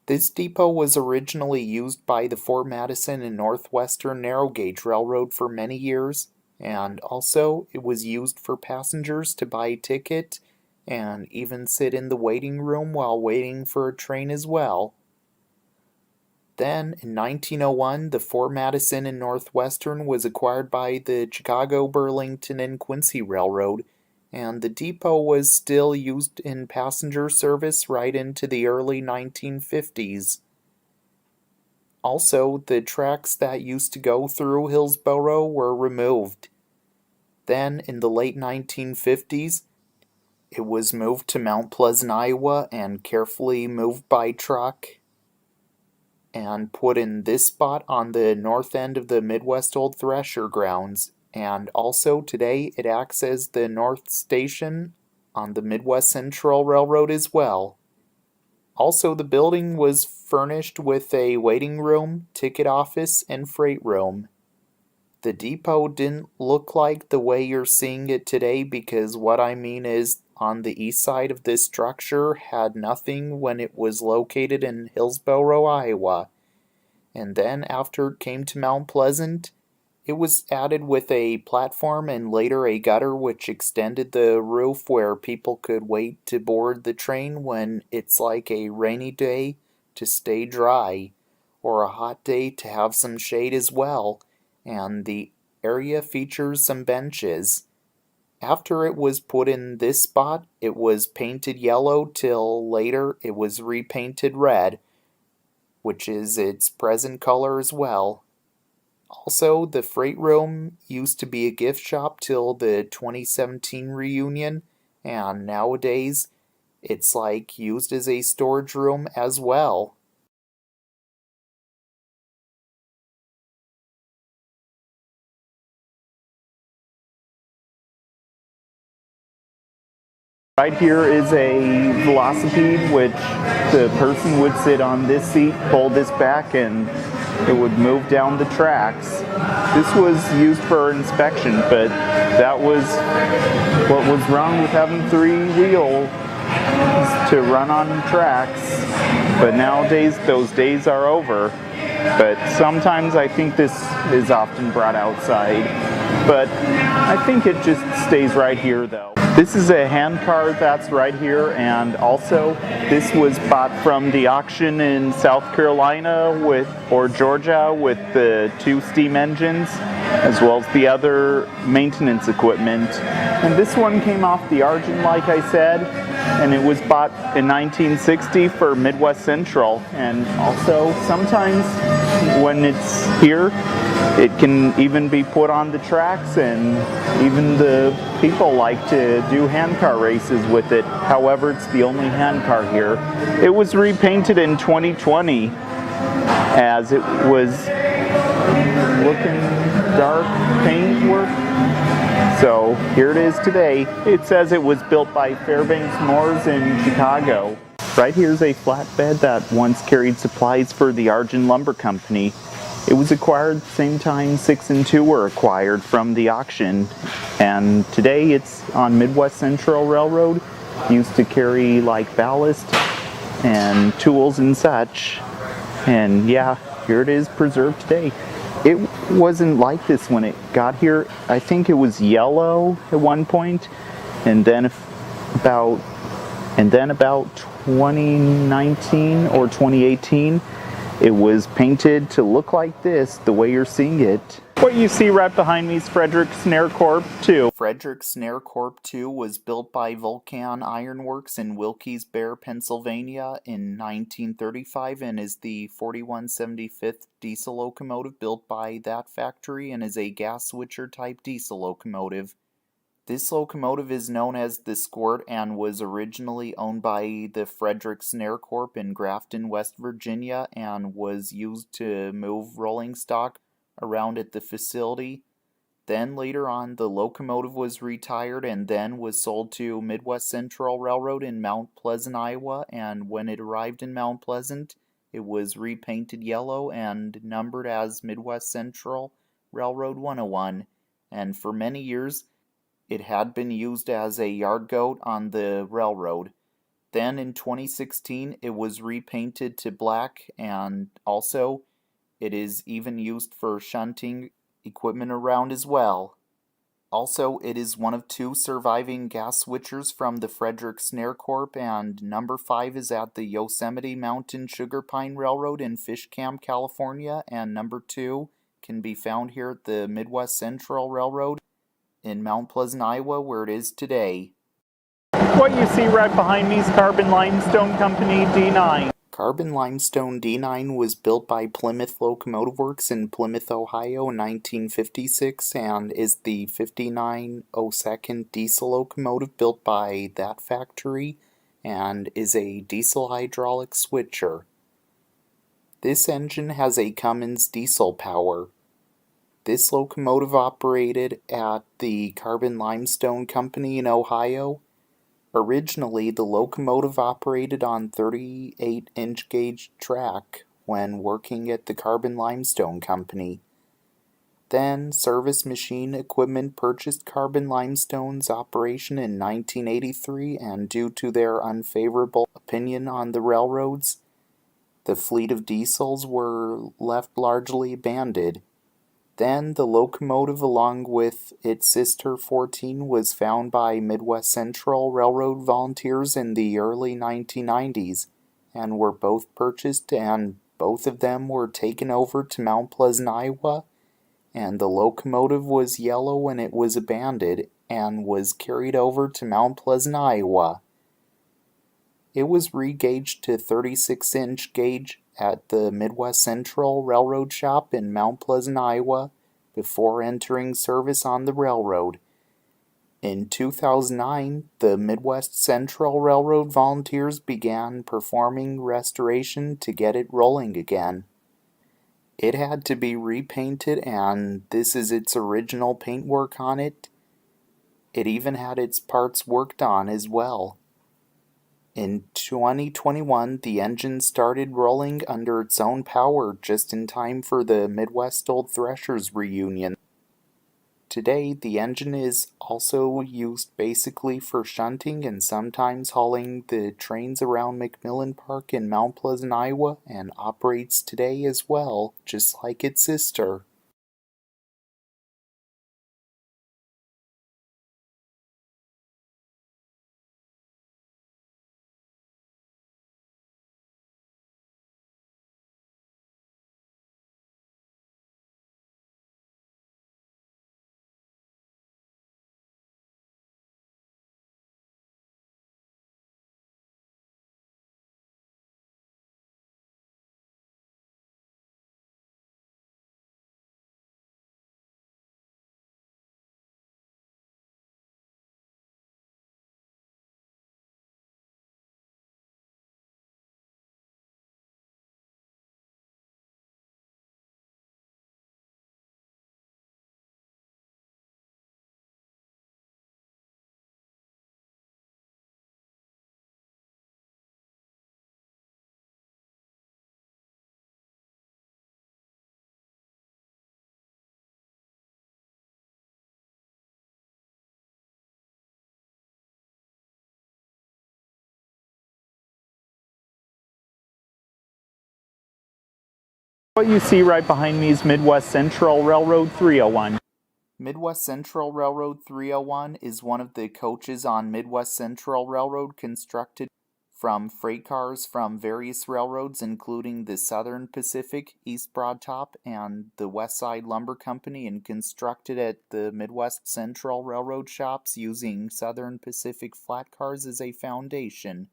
This depot was originally used by the Fort Madison and Northwestern Narrow Gauge Railroad for many years, and also it was used for passengers to buy a ticket and even sit in the waiting room while waiting for a train as well. Then, in 1901, the Fort Madison and Northwestern was acquired by the Chicago, Burlington, and Quincy Railroad, and the depot was still used in passenger service right into the early 1950s. Also, the tracks that used to go through Hillsboro were removed. Then, in the late 1950s, it was moved to Mount Pleasant, Iowa, and carefully moved by truck and put in this spot on the north end of the Midwest Old Thresher grounds. And also today it acts as the North Station on the Midwest Central Railroad as well. Also, the building was furnished with a waiting room, ticket office, and freight room. The depot didn't look like the way you're seeing it today, because what I mean is on the east side of this structure had nothing when it was located in Hillsboro, Iowa. And then after it came to Mount Pleasant, it was added with a platform and later a gutter which extended the roof where people could wait to board the train when it's like a rainy day to stay dry, or a hot day to have some shade as well, and the area features some benches. After it was put in this spot, it was painted yellow till later it was repainted red, which is its present color as well. Also, the freight room used to be a gift shop till the 2017 reunion, and nowadays it's like used as a storage room as well. Right here is a velocipede, which the person would sit on this seat, pull this back, and it would move down the tracks. This was used for inspection, but that was what was wrong with having three wheels to run on tracks. But nowadays, those days are over. But sometimes I think this is often brought outside. But I think it just stays right here, though. This is a handcar that's right here, and also this was bought from the auction in South Carolina or Georgia with the 2 steam engines, as well as the other maintenance equipment. And this one came off the Argent, like I said, and it was bought in 1960 for Midwest Central. And also sometimes when it's here, it can even be put on the tracks, and even the people like to do handcar races with it. However, it's the only handcar here. It was repainted in 2020 as it was looking dark paint work. So here it is today. It says it was built by Fairbanks Moores in Chicago. Right here is a flatbed that once carried supplies for the Argent Lumber Company. It was acquired the same time 6 and 2 were acquired from the auction, and today it's on Midwest Central Railroad, used to carry like ballast and tools and such. And yeah, here it is preserved today. It wasn't like this when it got here. I think it was yellow at one point, and then about 2019 or 2018, it was painted to look like this, the way you're seeing it. What you see right behind me is Frederick Snare Corp. 2. Frederick Snare Corp. 2 was built by Vulcan Iron Works in Wilkes-Barre, Pennsylvania in 1935, and is the 4175th diesel locomotive built by that factory, and is a gas switcher type diesel locomotive. This locomotive is known as the Squirt and was originally owned by the Frederick Snare Corp. In Grafton, West Virginia, and was used to move rolling stock around at the facility. Then later on, the locomotive was retired and then was sold to Midwest Central Railroad in Mount Pleasant, Iowa, and when it arrived in Mount Pleasant, it was repainted yellow and numbered as Midwest Central Railroad 101, and for many years, it had been used as a yard goat on the railroad. Then in 2016, it was repainted to black, and also it is even used for shunting equipment around as well. Also, it is one of 2 surviving gas switchers from the Frederick Snare Corp, and number 5 is at the Yosemite Mountain Sugar Pine Railroad in Fish Camp, California, and number 2 can be found here at the Midwest Central Railroad in Mount Pleasant, Iowa, where it is today. What you see right behind me is Carbon Limestone Company D9. Carbon Limestone D9 was built by Plymouth Locomotive Works in Plymouth, Ohio in 1956 and is the 5902nd diesel locomotive built by that factory and is a diesel hydraulic switcher. This engine has a Cummins diesel power. This locomotive operated at the Carbon Limestone Company in Ohio. Originally, the locomotive operated on 38-inch gauge track when working at the Carbon Limestone Company. Then, Service Machine Equipment purchased Carbon Limestone's operation in 1983, and due to their unfavorable opinion on the railroads, the fleet of diesels were left largely abandoned. Then the locomotive, along with its sister 14, was found by Midwest Central Railroad volunteers in the early 1990s, and were both purchased, and both of them were taken over to Mount Pleasant, Iowa, and the locomotive was yellow when it was abandoned, and was carried over to Mount Pleasant, Iowa. It was re-gauged to 36-inch gauge at the Midwest Central Railroad shop in Mount Pleasant, Iowa, before entering service on the railroad. In 2009, the Midwest Central Railroad volunteers began performing restoration to get it rolling again. It had to be repainted, and this is its original paintwork on it. It even had its parts worked on as well. In 2021, the engine started rolling under its own power just in time for the Midwest Old Threshers reunion. Today, the engine is also used basically for shunting and sometimes hauling the trains around McMillan Park in Mount Pleasant, Iowa, and operates today as well, just like its sister. What you see right behind me is Midwest Central Railroad 301. Midwest Central Railroad 301 is one of the coaches on Midwest Central Railroad constructed from freight cars from various railroads, including the Southern Pacific, East Broad Top, and the Westside Lumber Company, and constructed at the Midwest Central Railroad shops using Southern Pacific flat cars as a foundation.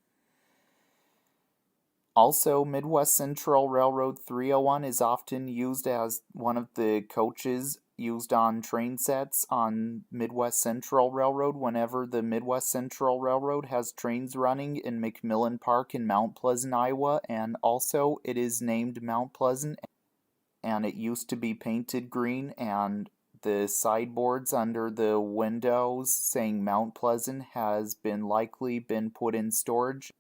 Also, Midwest Central Railroad 301 is often used as one of the coaches used on train sets on Midwest Central Railroad whenever the Midwest Central Railroad has trains running in McMillan Park in Mount Pleasant, Iowa, and also it is named Mount Pleasant, and it used to be painted green, and the sideboards under the windows saying Mount Pleasant has likely been put in storage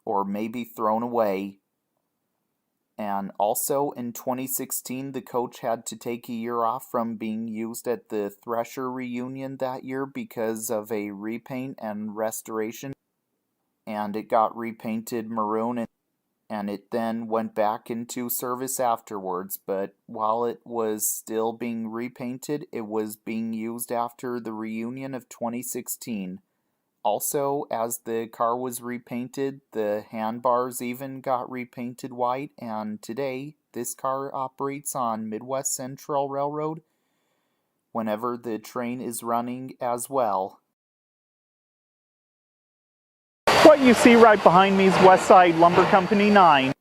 or maybe thrown away. And also in 2016, the coach had to take a year off from being used at the Thresher reunion that year because of a repaint and restoration, and it got repainted maroon, and it then went back into service afterwards, but while it was still being repainted, it was being used after the reunion of 2016. Also, as the car was repainted, the handbars even got repainted white, and today, this car operates on Midwest Central Railroad whenever the train is running as well. What you see right behind me is Westside Lumber Company 9.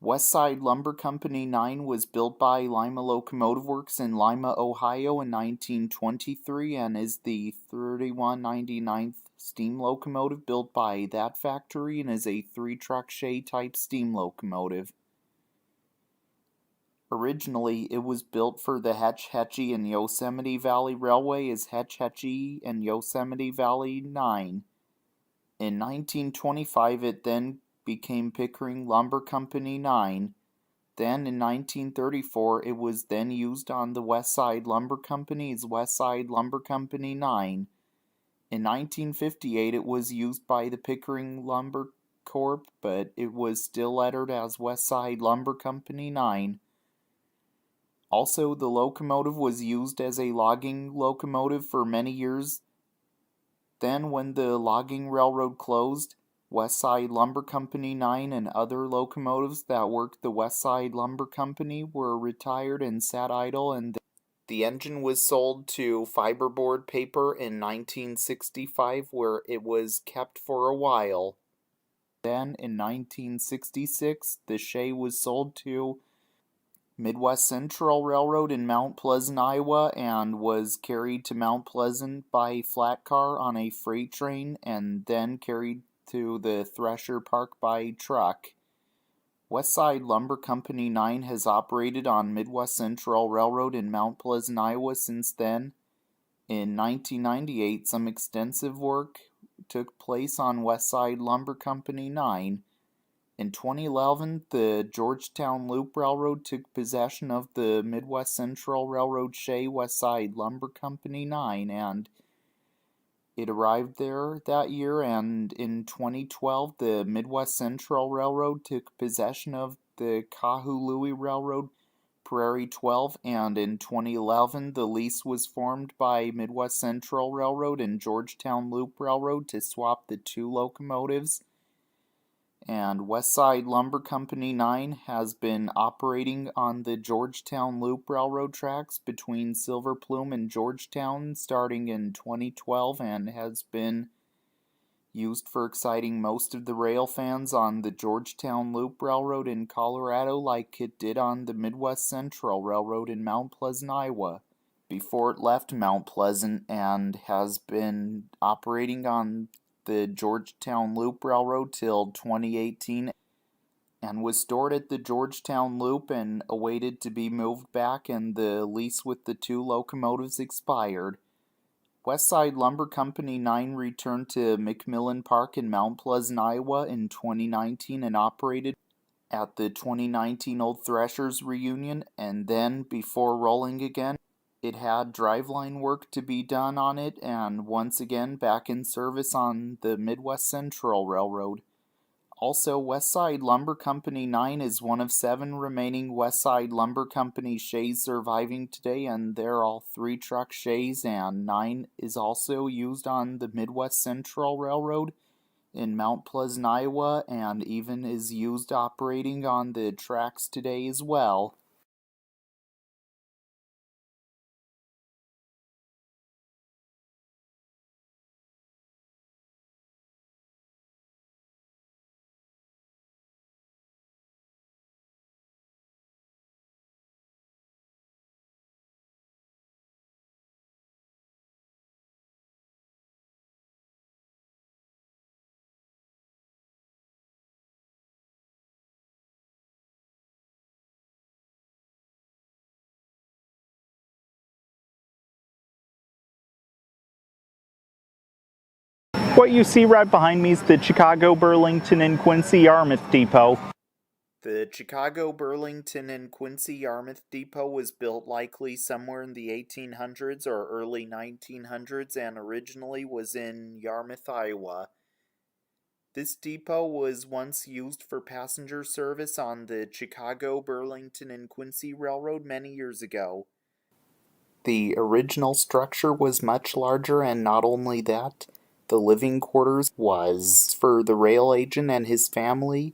Westside Lumber Company 9 was built by Lima Locomotive Works in Lima, Ohio in 1923 and is the 3199th steam locomotive built by that factory and is a 3-truck shay type steam locomotive. Originally, it was built for the Hetch Hetchy and Yosemite Valley Railway as Hetch Hetchy and Yosemite Valley 9. In 1925, it then became Pickering Lumber Company 9. Then in 1934, it was then used on the Westside Lumber Company as Westside Lumber Company 9. In 1958, it was used by the Pickering Lumber Corp., but it was still lettered as Westside Lumber Company 9. Also, the locomotive was used as a logging locomotive for many years. Then, when the logging railroad closed, Westside Lumber Company 9 and other locomotives that worked the Westside Lumber Company were retired and sat idle, and the engine was sold to fiberboard paper in 1965, where it was kept for a while. Then, in 1966, the shay was sold to Midwest Central Railroad in Mount Pleasant, Iowa, and was carried to Mount Pleasant by flat car on a freight train and then carried to the Thresher Park by truck. Westside Lumber Company 9 has operated on Midwest Central Railroad in Mount Pleasant, Iowa since then. In 1998, some extensive work took place on Westside Lumber Company 9. In 2011, the Georgetown Loop Railroad took possession of the Midwest Central Railroad shay Westside Lumber Company 9, and it arrived there that year, and in 2012, the Midwest Central Railroad took possession of the Kahului Railroad Prairie 12, and in 2011, the lease was formed by Midwest Central Railroad and Georgetown Loop Railroad to swap the two locomotives. And Westside Lumber Company 9 has been operating on the Georgetown Loop Railroad tracks between Silver Plume and Georgetown starting in 2012 and has been used for exciting most of the rail fans on the Georgetown Loop Railroad in Colorado like it did on the Midwest Central Railroad in Mount Pleasant, Iowa, before it left Mount Pleasant, and has been operating on the Georgetown Loop Railroad till 2018 and was stored at the Georgetown Loop and awaited to be moved back, and the lease with the two locomotives expired. Westside Lumber Company 9 returned to McMillan Park in Mount Pleasant, Iowa in 2019 and operated at the 2019 Old Threshers reunion, and then, before rolling again, it had driveline work to be done on it, and once again back in service on the Midwest Central Railroad. Also, Westside Lumber Company 9 is one of 7 remaining Westside Lumber Company shays surviving today, and they're all 3-truck shays, and 9 is also used on the Midwest Central Railroad in Mount Pleasant, Iowa, and even is used operating on the tracks today as well. What you see right behind me is the Chicago, Burlington, and Quincy Yarmouth Depot. The Chicago, Burlington, and Quincy Yarmouth Depot was built likely somewhere in the 1800s or early 1900s and originally was in Yarmouth, Iowa. This depot was once used for passenger service on the Chicago, Burlington, and Quincy Railroad many years ago. The original structure was much larger, and not only that, the living quarters was for the rail agent and his family.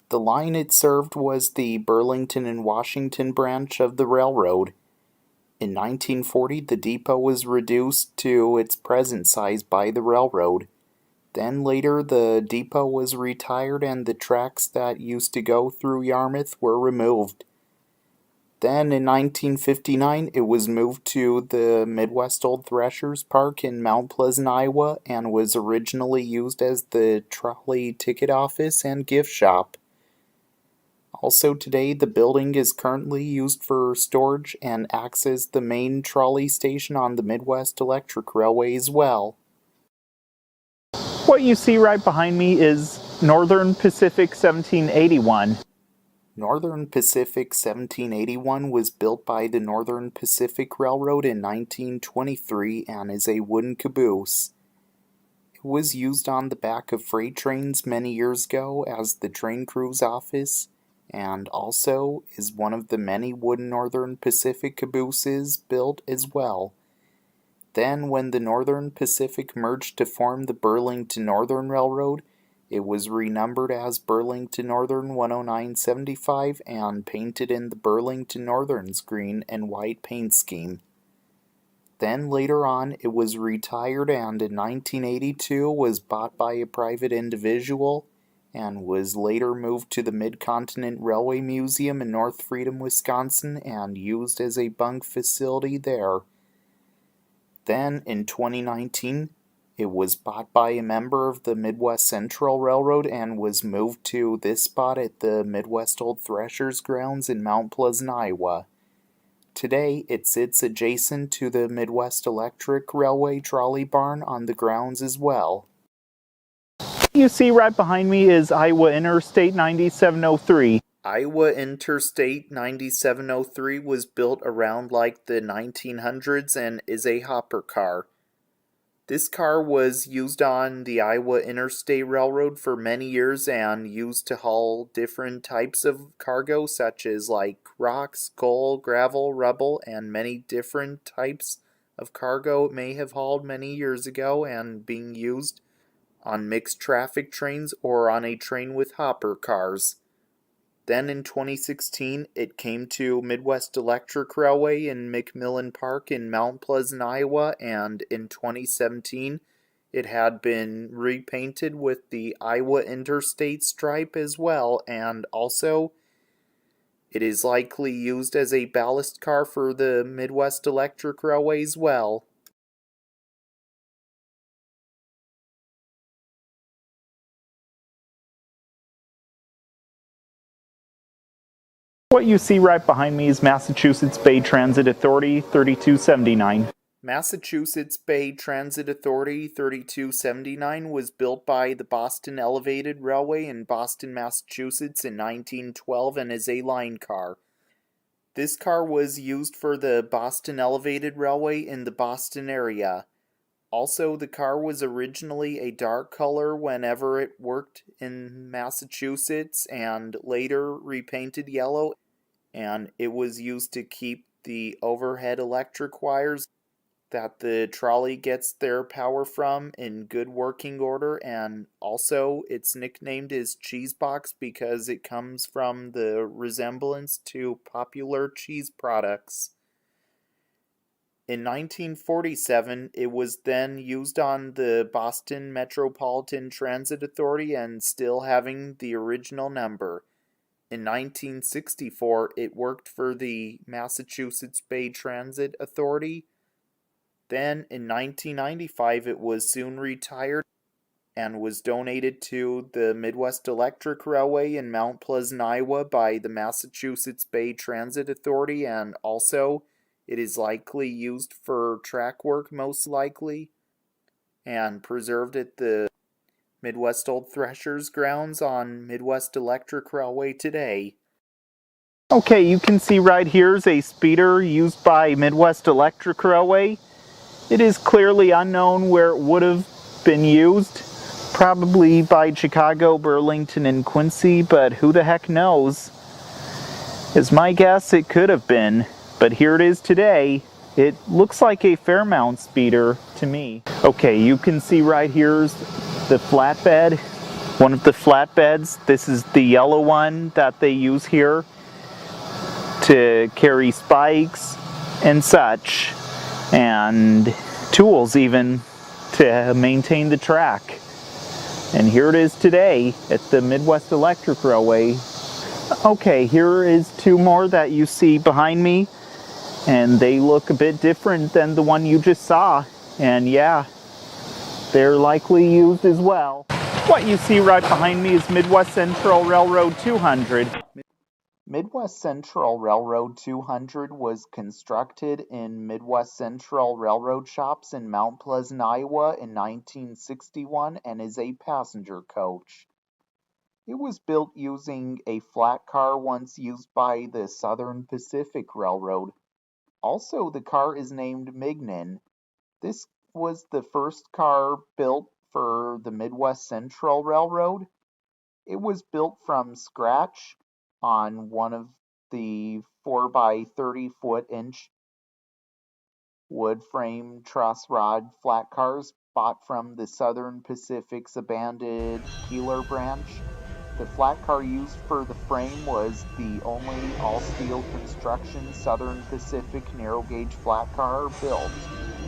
The line it served was the Burlington and Washington branch of the railroad. In 1940, the depot was reduced to its present size by the railroad. Then later, the depot was retired and the tracks that used to go through Yarmouth were removed. Then in 1959, it was moved to the Midwest Old Threshers Park in Mount Pleasant, Iowa, and was originally used as the trolley ticket office and gift shop. Also today, the building is currently used for storage and acts as the main trolley station on the Midwest Electric Railway as well. What you see right behind me is Northern Pacific 1781. Northern Pacific 1781 was built by the Northern Pacific Railroad in 1923 and is a wooden caboose. It was used on the back of freight trains many years ago as the train crew's office, and also is one of the many wooden Northern Pacific cabooses built as well. Then, when the Northern Pacific merged to form the Burlington Northern Railroad, it was renumbered as Burlington Northern 10975 and painted in the Burlington Northern's green and white paint scheme. Then later on, it was retired and in 1982 was bought by a private individual and was later moved to the Mid-Continent Railway Museum in North Freedom, Wisconsin, and used as a bunk facility there. Then, in 2019, it was bought by a member of the Midwest Central Railroad and was moved to this spot at the Midwest Old Threshers grounds in Mount Pleasant, Iowa. Today, it sits adjacent to the Midwest Electric Railway trolley barn on the grounds as well. What you see right behind me is Iowa Interstate 9703. Iowa Interstate 9703 was built around like the 1900s and is a hopper car. This car was used on the Iowa Interstate Railroad for many years and used to haul different types of cargo such as like rocks, coal, gravel, rubble, and many different types of cargo it may have hauled many years ago and being used on mixed traffic trains or on a train with hopper cars. Then in 2016, it came to Midwest Electric Railway in McMillan Park in Mount Pleasant, Iowa, and in 2017, it had been repainted with the Iowa Interstate stripe as well, and also, it is likely used as a ballast car for the Midwest Electric Railway as well. What you see right behind me is Massachusetts Bay Transit Authority 3279. Massachusetts Bay Transit Authority 3279 was built by the Boston Elevated Railway in Boston, Massachusetts in 1912 and is a line car. This car was used for the Boston Elevated Railway in the Boston area. Also, the car was originally a dark color whenever it worked in Massachusetts and later repainted yellow, and it was used to keep the overhead electric wires that the trolley gets their power from in good working order, and also it's nicknamed as Cheese Box because it comes from the resemblance to popular cheese products. In 1947, it was then used on the Boston Metropolitan Transit Authority and still having the original number. In 1964, it worked for the Massachusetts Bay Transit Authority. Then, in 1995, it was soon retired and was donated to the Midwest Electric Railway in Mount Pleasant, Iowa by the Massachusetts Bay Transit Authority, and also it is likely used for track work most likely, and preserved at the Midwest Old Threshers grounds on Midwest Electric Railway today. Okay, you can see right here is a speeder used by Midwest Electric Railway. It is clearly unknown where it would have been used. Probably by Chicago, Burlington, and Quincy, but who the heck knows? As my guess, it could have been, but here it is today. It looks like a Fairmount speeder to me. Okay, you can see right here's the flatbed, one of the flatbeds. This is the yellow one that they use here to carry spikes and such, and tools even to maintain the track. And here it is today at the Midwest Electric Railway. Okay, here is two more that you see behind me, and they look a bit different than the one you just saw. And yeah, they're likely used as well. What you see right behind me is Midwest Central Railroad 200. Midwest Central Railroad 200 was constructed in Midwest Central Railroad shops in Mount Pleasant, Iowa in 1961 and is a passenger coach. It was built using a flat car once used by the Southern Pacific Railroad. Also, the car is named Mignon. This was the first car built for the Midwest Central Railroad. It was built from scratch on one of the 4 by 30 foot inch wood frame truss rod flat cars bought from the Southern Pacific's abandoned Keeler branch. The flat car used for the frame was the only all-steel construction Southern Pacific narrow gauge flat car built.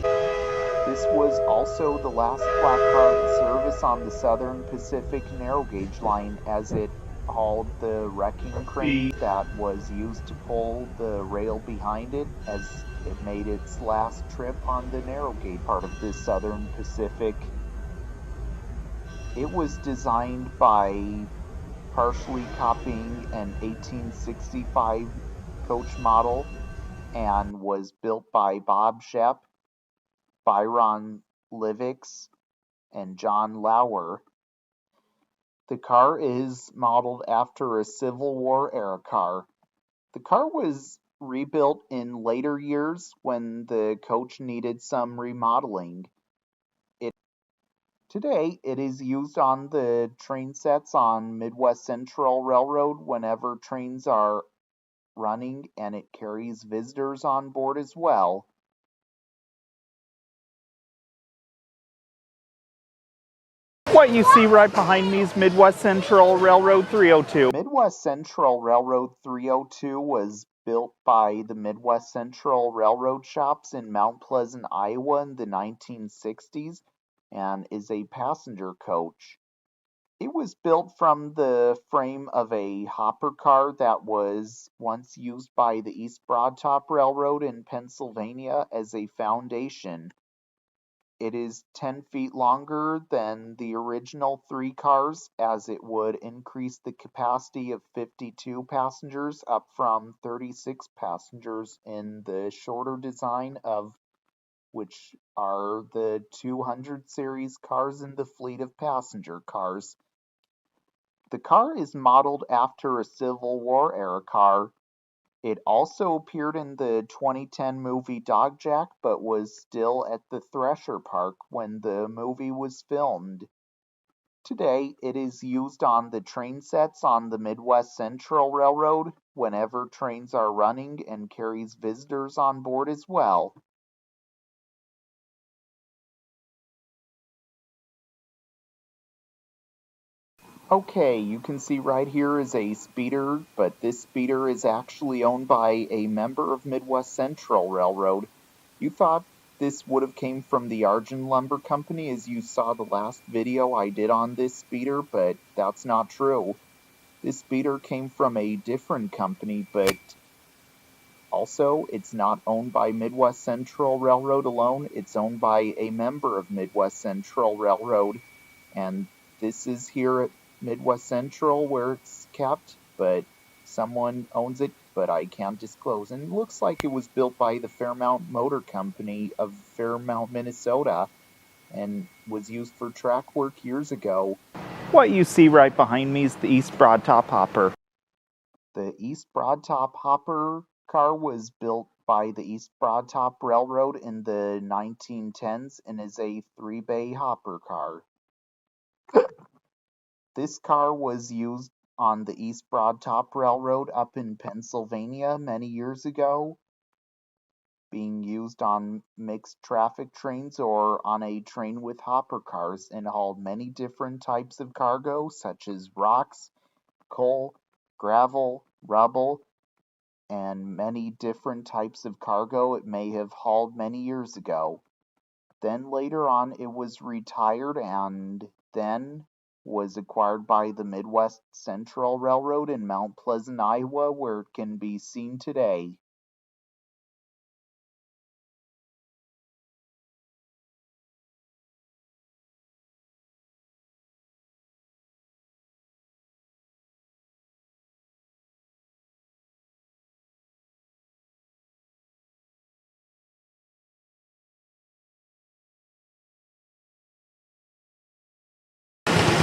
This was also the last flat car in service on the Southern Pacific narrow gauge line, as it hauled the wrecking crane that was used to pull the rail behind it as it made its last trip on the narrow gauge part of the Southern Pacific. It was designed by partially copying an 1865 coach model and was built by Bob Shep, Byron Livix, and John Lauer. The car is modeled after a Civil War era car. The car was rebuilt in later years when the coach needed some remodeling. Today, it is used on the train sets on Midwest Central Railroad whenever trains are running, and it carries visitors on board as well. What you see right behind me is Midwest Central Railroad 302. Midwest Central Railroad 302 was built by the Midwest Central Railroad shops in Mount Pleasant, Iowa in the 1960s and is a passenger coach. It was built from the frame of a hopper car that was once used by the East Broadtop Railroad in Pennsylvania as a foundation. It is 10 feet longer than the original 3 cars, as it would increase the capacity of 52 passengers up from 36 passengers in the shorter design of which are the 200 series cars in the fleet of passenger cars. The car is modeled after a Civil War era car. It also appeared in the 2010 movie Dog Jack, but was still at the Thresher Park when the movie was filmed. Today, it is used on the train sets on the Midwest Central Railroad whenever trains are running and carries visitors on board as well. Okay, you can see right here is a speeder, but this speeder is actually owned by a member of Midwest Central Railroad. You thought this would have came from the Argent Lumber Company as you saw the last video I did on this speeder, but that's not true. This speeder came from a different company, but also it's not owned by Midwest Central Railroad alone. It's owned by a member of Midwest Central Railroad, and this is here at Midwest Central where it's kept, but someone owns it, but I can't disclose. And it looks like it was built by the Fairmount Motor Company of Fairmount, Minnesota, and was used for track work years ago. What you see right behind me is the East Broadtop Hopper. The East Broadtop Hopper car was built by the East Broadtop Railroad in the 1910s and is a 3-bay hopper car. This car was used on the East Broad Top Railroad up in Pennsylvania many years ago, being used on mixed traffic trains or on a train with hopper cars, and hauled many different types of cargo such as rocks, coal, gravel, rubble, and many different types of cargo it may have hauled many years ago. Then later on it was retired and then was acquired by the Midwest Central Railroad in Mount Pleasant, Iowa, where it can be seen today.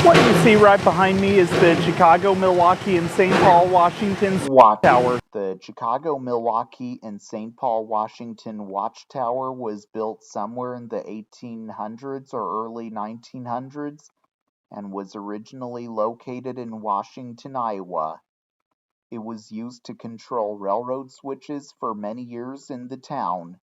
What you see right behind me is the Chicago, Milwaukee, and St. Paul, Washington Watchtower. The Chicago, Milwaukee, and St. Paul, Washington Watchtower was built somewhere in the 1800s or early 1900s and was originally located in Washington, Iowa. It was used to control railroad switches for many years in the town.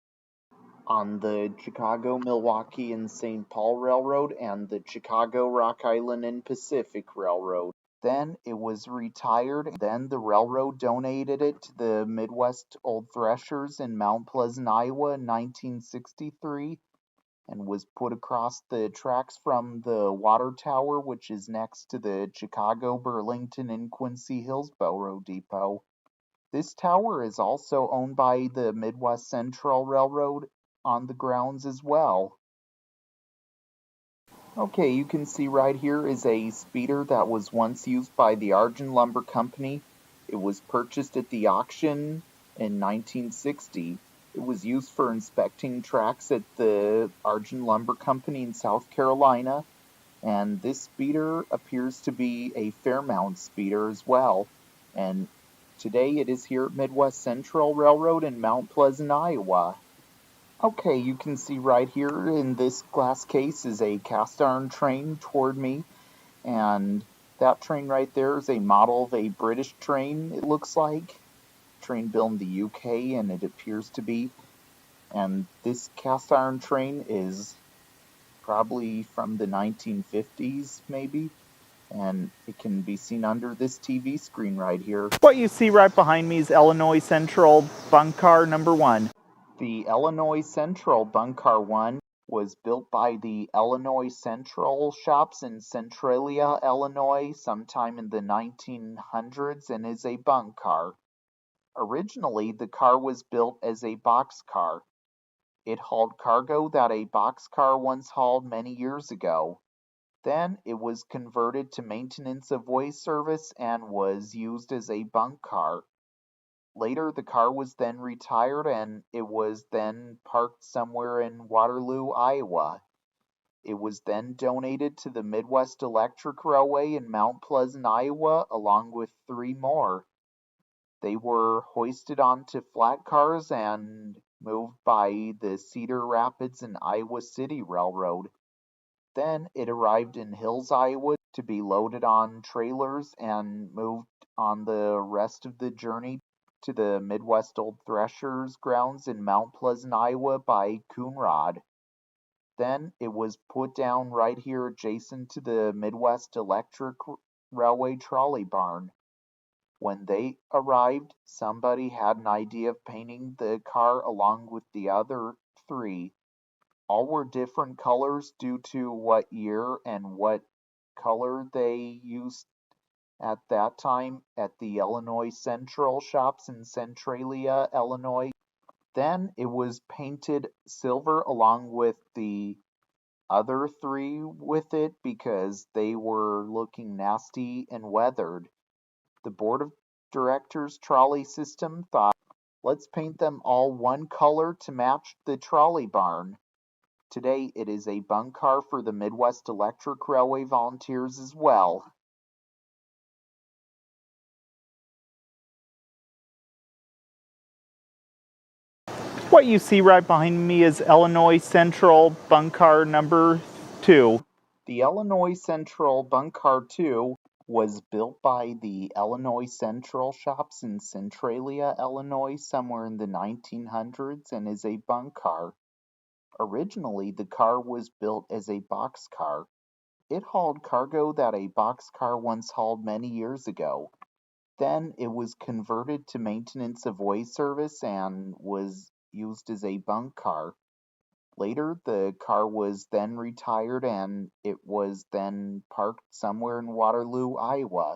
On the Chicago, Milwaukee, and St. Paul Railroad and the Chicago, Rock Island, and Pacific Railroad. Then it was retired, and then the railroad donated it to the Midwest Old Threshers in Mount Pleasant, Iowa in 1963, and was put across the tracks from the water tower, which is next to the Chicago, Burlington, and Quincy Hillsboro Depot. This tower is also owned by the Midwest Central Railroad on the grounds as well. Okay, you can see right here is a speeder that was once used by the Argent Lumber Company. It was purchased at the auction in 1960. It was used for inspecting tracks at the Argent Lumber Company in South Carolina, and this speeder appears to be a Fairmount speeder as well. And today it is here at Midwest Central Railroad in Mount Pleasant, Iowa. Okay, you can see right here in this glass case is a cast iron train toward me, and that train right there is a model of a British train, it looks like. Train built in the UK, and it appears to be. And this cast iron train is probably from the 1950s, maybe, and it can be seen under this TV screen right here. What you see right behind me is Illinois Central Bunk Car Number 1. The Illinois Central Bunk Car 1 was built by the Illinois Central shops in Centralia, Illinois, sometime in the 1900s and is a bunk car. Originally, the car was built as a box car. It hauled cargo that a box car once hauled many years ago. Then it was converted to maintenance of way service and was used as a bunk car. Later, the car was then retired and it was then parked somewhere in Waterloo, Iowa. It was then donated to the Midwest Electric Railway in Mount Pleasant, Iowa, along with 3 more. They were hoisted onto flat cars and moved by the Cedar Rapids and Iowa City Railroad. Then it arrived in Hills, Iowa to be loaded on trailers and moved on the rest of the journey to the Midwest Old Threshers grounds in Mount Pleasant, Iowa by Coonrod. Then it was put down right here adjacent to the Midwest Electric Railway trolley barn. When they arrived, somebody had an idea of painting the car along with the other 3. All were different colors due to what year and what color they used at that time at the Illinois Central shops in Centralia, Illinois. Then it was painted silver along with the other 3 with it because they were looking nasty and weathered. The board of directors trolley system thought, let's paint them all one color to match the trolley barn. Today it is a bunk car for the Midwest Electric Railway volunteers as well. What you see right behind me is Illinois Central Bunk Car Number 2. The Illinois Central Bunk Car 2 was built by the Illinois Central shops in Centralia, Illinois, somewhere in the 1900s and is a bunk car. Originally, the car was built as a boxcar. It hauled cargo that a boxcar once hauled many years ago. Then it was converted to maintenance of way service and was used as a bunk car. Later, the car was then retired and it was then parked somewhere in Waterloo, Iowa.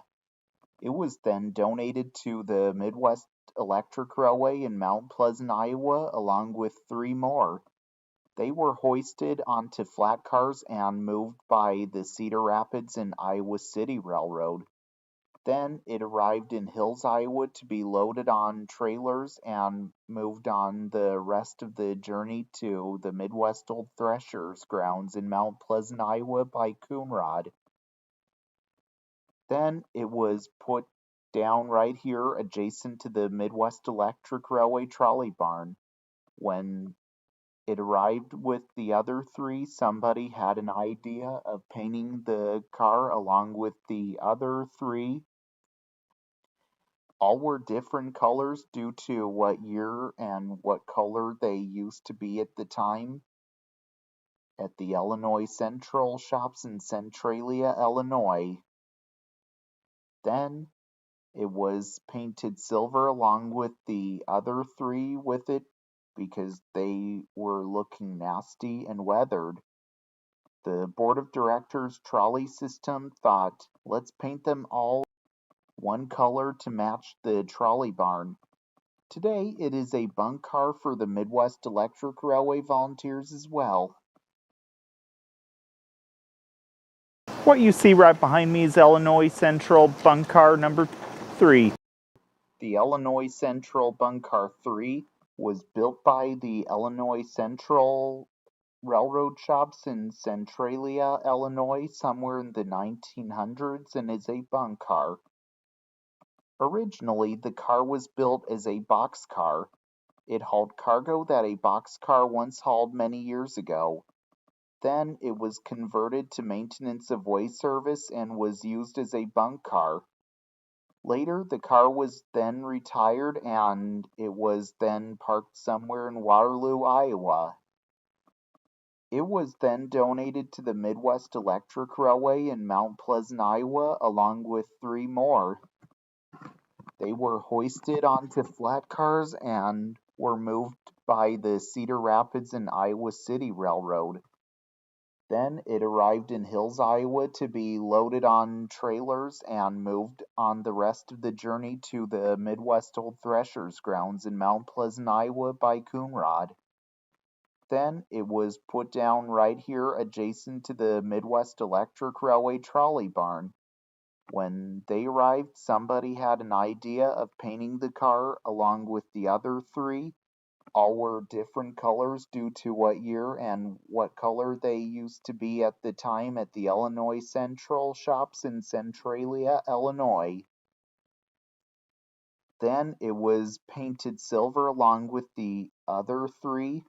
It was then donated to the Midwest Electric Railway in Mount Pleasant, Iowa, along with 3 more. They were hoisted onto flat cars and moved by the Cedar Rapids and Iowa City Railroad. Then it arrived in Hills, Iowa to be loaded on trailers and moved on the rest of the journey to the Midwest Old Threshers grounds in Mount Pleasant, Iowa by Coonrod. Then it was put down right here adjacent to the Midwest Electric Railway trolley barn. When it arrived with the other 3, somebody had an idea of painting the car along with the other 3. All were different colors due to what year and what color they used to be at the time. At the Illinois Central shops in Centralia, Illinois. Then it was painted silver along with the other 3 with it because they were looking nasty and weathered. The board of directors trolley system thought, let's paint them all one color to match the trolley barn. Today, it is a bunk car for the Midwest Electric Railway volunteers as well. What you see right behind me is Illinois Central Bunk Car number 3. The Illinois Central Bunk Car 3 was built by the Illinois Central Railroad shops in Centralia, Illinois, somewhere in the 1900s and is a bunk car. Originally, the car was built as a boxcar. It hauled cargo that a boxcar once hauled many years ago. Then it was converted to maintenance of way service and was used as a bunk car. Later, the car was then retired and it was then parked somewhere in Waterloo, Iowa. It was then donated to the Midwest Electric Railway in Mount Pleasant, Iowa, along with 3 more. They were hoisted onto flat cars and were moved by the Cedar Rapids and Iowa City Railroad. Then it arrived in Hills, Iowa to be loaded on trailers and moved on the rest of the journey to the Midwest Old Threshers grounds in Mount Pleasant, Iowa by Coonrod. Then it was put down right here adjacent to the Midwest Electric Railway trolley barn. When they arrived, somebody had an idea of painting the car along with the other 3. All were different colors due to what year and what color they used to be at the time at the Illinois Central shops in Centralia, Illinois. Then it was painted silver along with the other 3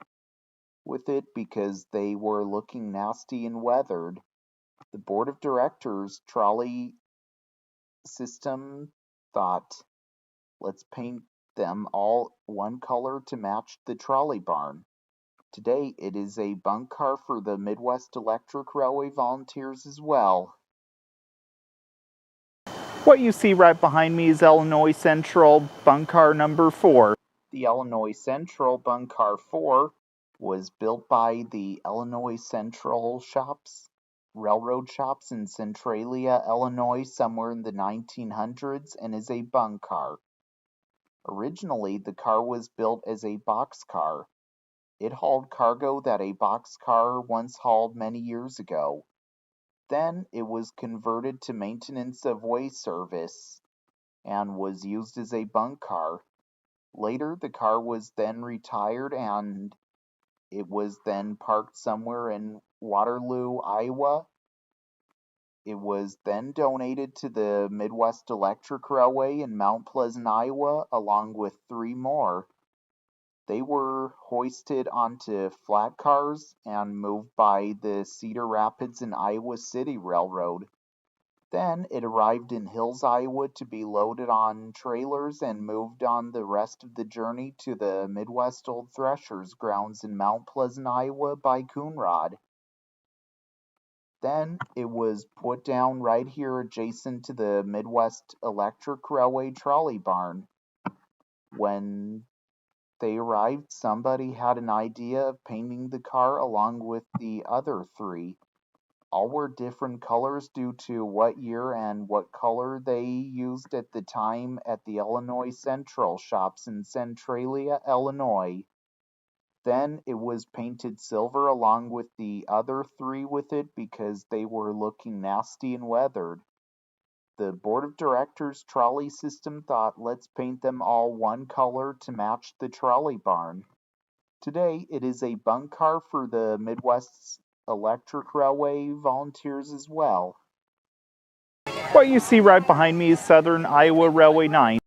with it because they were looking nasty and weathered. The board of directors trolley system thought, let's paint them all one color to match the trolley barn. Today, it is a bunk car for the Midwest Electric Railway volunteers as well. What you see right behind me is Illinois Central Bunk Car number 4. The Illinois Central Bunk Car 4 was built by the Illinois Central Railroad shops in Centralia, Illinois, somewhere in the 1900s and is a bunk car. Originally, the car was built as a boxcar. It hauled cargo that a boxcar once hauled many years ago. Then it was converted to maintenance of way service and was used as a bunk car. Later, the car was then retired and it was then parked somewhere in Waterloo, Iowa. It was then donated to the Midwest Electric Railway in Mount Pleasant, Iowa, along with 3 more. They were hoisted onto flat cars and moved by the Cedar Rapids and Iowa City Railroad. Then it arrived in Hills, Iowa to be loaded on trailers and moved on the rest of the journey to the Midwest Old Threshers grounds in Mount Pleasant, Iowa by Coonrod. Then it was put down right here adjacent to the Midwest Electric Railway trolley barn. When they arrived, somebody had an idea of painting the car along with the other three. All were different colors due to what year and what color they used at the time at the Illinois Central shops in Centralia, Illinois. Then it was painted silver along with the other three with it because they were looking nasty and weathered. The board of directors trolley system thought, let's paint them all one color to match the trolley barn. Today, it is a bunk car for the Midwest's Electric Railway volunteers as well. What you see right behind me is Southern Iowa Railway 9.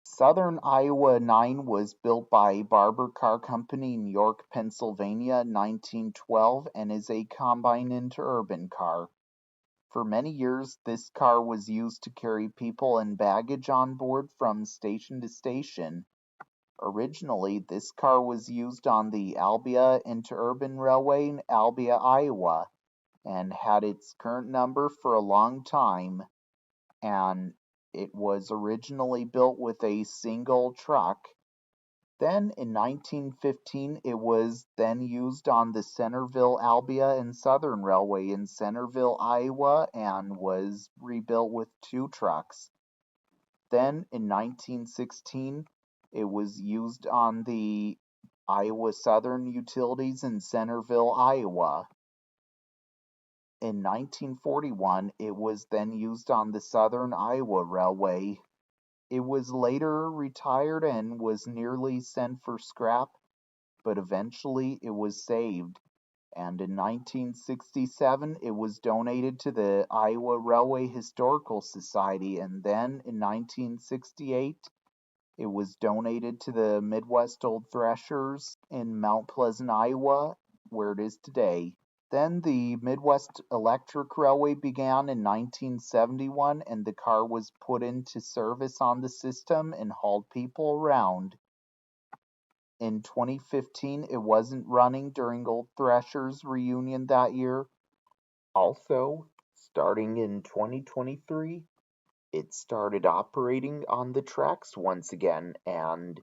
Southern Iowa 9 was built by Barber Car Company in York, Pennsylvania in 1912 and is a combine interurban car. For many years, this car was used to carry people and baggage on board from station to station. Originally, this car was used on the Albia Interurban Railway in Albia, Iowa, and had its current number for a long time, and it was originally built with a single truck. Then in 1915 it was then used on the Centerville, Albia and Southern Railway in Centerville, Iowa, and was rebuilt with two trucks. Then in 1916 it was used on the Iowa Southern Utilities in Centerville, Iowa. In 1941 it was then used on the Southern Iowa Railway. It was later retired and was nearly sent for scrap, but eventually it was saved, and in 1967 it was donated to the Iowa Railway Historical Society, and then in 1968 it was donated to the Midwest Old Threshers in Mount Pleasant, Iowa, where it is today. Then the Midwest Electric Railway began in 1971 and the car was put into service on the system and hauled people around. In 2015, it wasn't running during Old Threshers reunion that year. Also, starting in 2023, it started operating on the tracks once again, and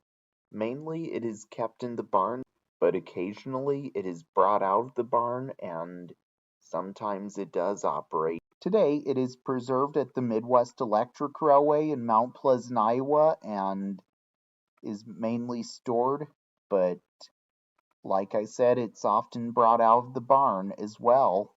mainly it is kept in the barn, but occasionally it is brought out of the barn and sometimes it does operate. Today, it is preserved at the Midwest Electric Railway in Mount Pleasant, Iowa, and is mainly stored, but like I said, it's often brought out of the barn as well.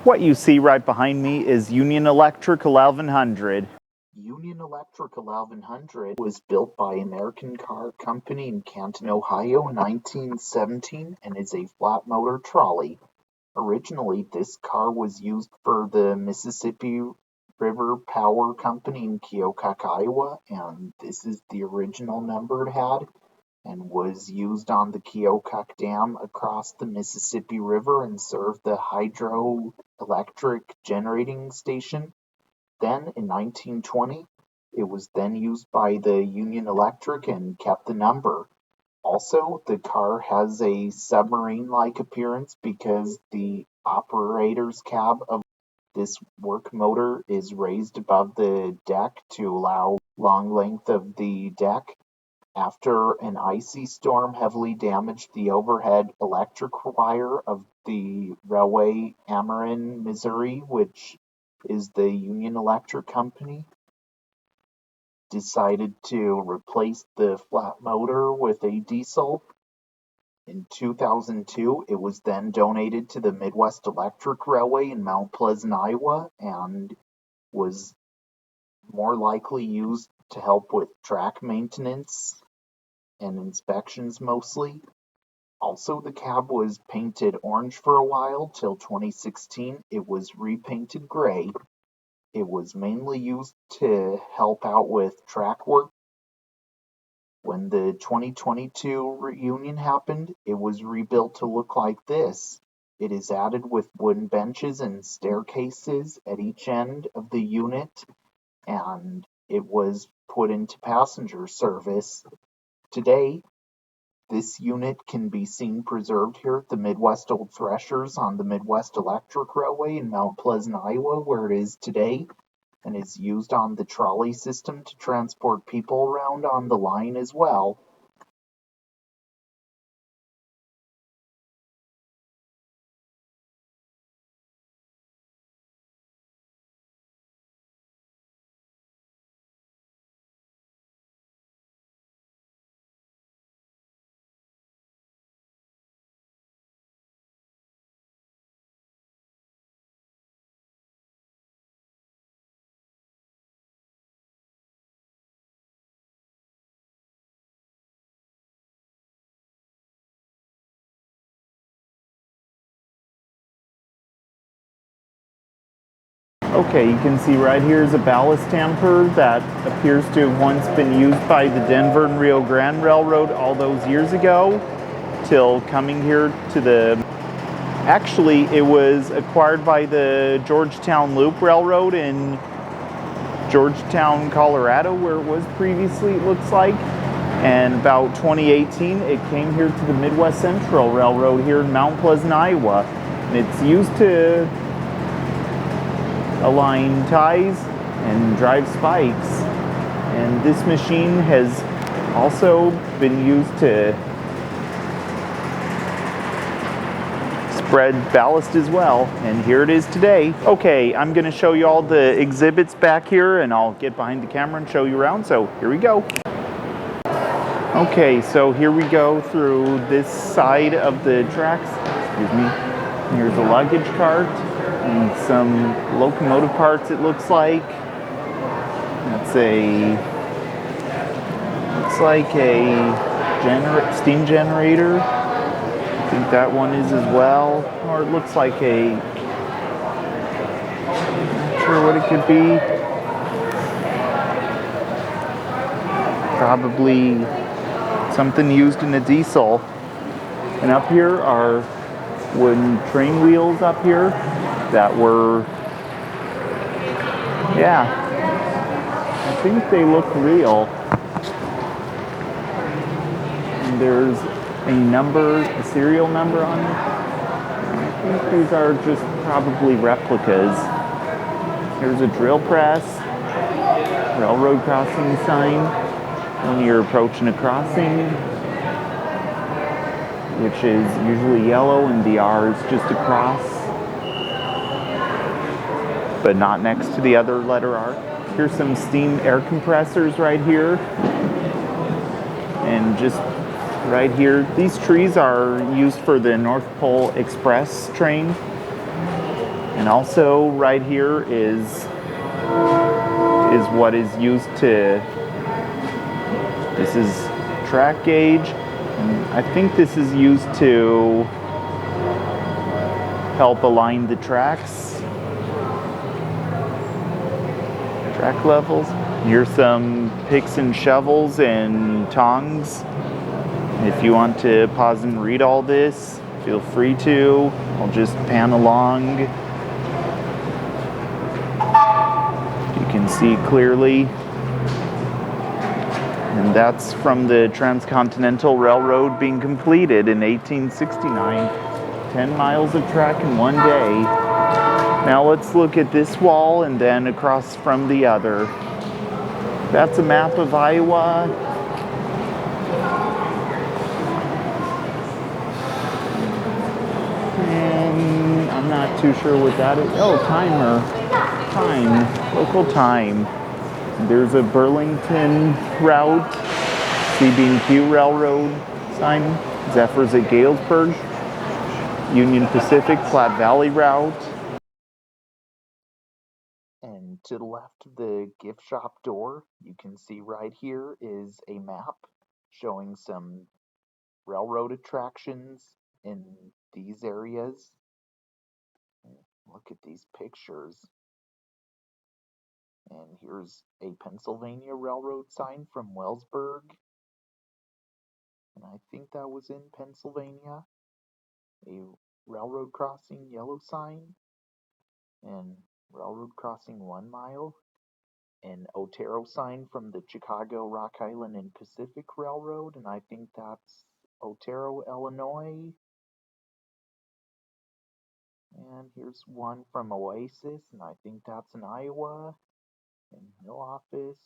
What you see right behind me is Union Electric 1100. Union Electric 1100 was built by American Car Company in Canton, Ohio in 1917 and is a flat motor trolley. Originally, this car was used for the Mississippi River Power Company in Keokuk, Iowa, and this is the original number it had, and was used on the Keokuk Dam across the Mississippi River and served the hydroelectric generating station. Then, in 1920, it was then used by the Union Electric and kept the number. Also, the car has a submarine-like appearance because the operator's cab of this work motor is raised above the deck to allow long length of the deck. After an icy storm heavily damaged the overhead electric wire of the railway Ameren, Missouri, which is the Union Electric Company, decided to replace the flat motor with a diesel. In 2002, it was then donated to the Midwest Electric Railway in Mount Pleasant, Iowa, and was more likely used to help with track maintenance and inspections mostly. Also, the cab was painted orange for a while till 2016. It was repainted gray. It was mainly used to help out with track work. When the 2022 reunion happened, it was rebuilt to look like this. It is added with wooden benches and staircases at each end of the unit, and it was put into passenger service. Today, this unit can be seen preserved here at the Midwest Old Threshers on the Midwest Electric Railway in Mount Pleasant, Iowa, where it is today, and is used on the trolley system to transport people around on the line as well. Okay, you can see right here is a ballast tamper that appears to have once been used by the Denver and Rio Grand Railroad all those years ago, till coming here to the... Actually, it was acquired by the Georgetown Loop Railroad in Georgetown, Colorado, where it was previously, it looks like. And about 2018, it came here to the Midwest Central Railroad here in Mount Pleasant, Iowa. And it's used to align ties and drive spikes. And this machine has also been used to spread ballast as well, and here it is today. Okay, I'm going to show you all the exhibits back here, and I'll get behind the camera and show you around, so here we go. Okay, so here we go through this side of the tracks. Excuse me. Here's a luggage cart and some locomotive parts, it looks like. That's looks like a steam generator. I think that one is as well, or it looks like I'm not sure what it could be. Probably something used in a diesel. And up here are wooden train wheels up here that were, yeah, I think they look real. And there's a serial number on it. I think these are just probably replicas. Here's a drill press, railroad crossing sign when you're approaching a crossing, which is usually yellow, and the R is just a cross, but not next to the other letter R. Here's some steam air compressors right here, and just right here, these trees are used for the North Pole Express train. And also right here is what is used to, this is track gauge, and I think this is used to help align the tracks, track levels. Here's some picks and shovels and tongs. If you want to pause and read all this, feel free to. I'll just pan along. You can see clearly. And that's from the Transcontinental Railroad being completed in 1869. 10 miles of track in one day. Now let's look at this wall and then across from the other. That's a map of Iowa. And I'm not too sure what that is. Oh, timer. Time. Local time. There's a Burlington route, CB&Q Railroad sign, Zephyrs at Galesburg, Union Pacific Platte Valley route. And to the left of the gift shop door, you can see right here is a map showing some railroad attractions in these areas. Look at these pictures. And here's a Pennsylvania Railroad sign from Wellsburg. And I think that was in Pennsylvania. A railroad crossing yellow sign. And railroad crossing 1 mile. An Otero sign from the Chicago, Rock Island, and Pacific Railroad. And I think that's Otero, Illinois. And here's one from Oasis. And I think that's in Iowa. And Hill Office.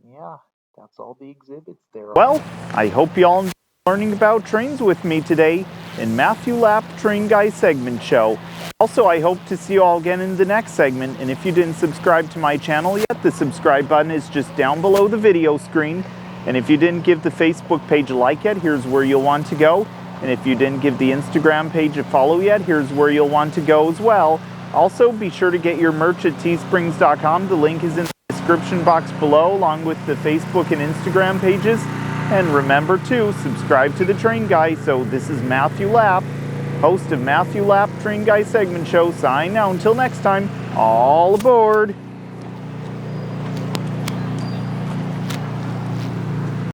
Yeah, that's all the exhibits there. Well, I hope you all enjoyed learning about trains with me today in Matthew Lapp Train Guy segment show. Also, I hope to see you all again in the next segment. And if you didn't subscribe to my channel yet, the subscribe button is just down below the video screen. And if you didn't give the Facebook page a like yet, here's where you'll want to go. And if you didn't give the Instagram page a follow yet, here's where you'll want to go as well. Also, be sure to get your merch at teesprings.com. The link is in the description box below, along with the Facebook and Instagram pages. And remember to subscribe to the Train Guy. So this is Matthew Lapp, host of Matthew Lapp Train Guy segment show. Sign now until next time. All aboard.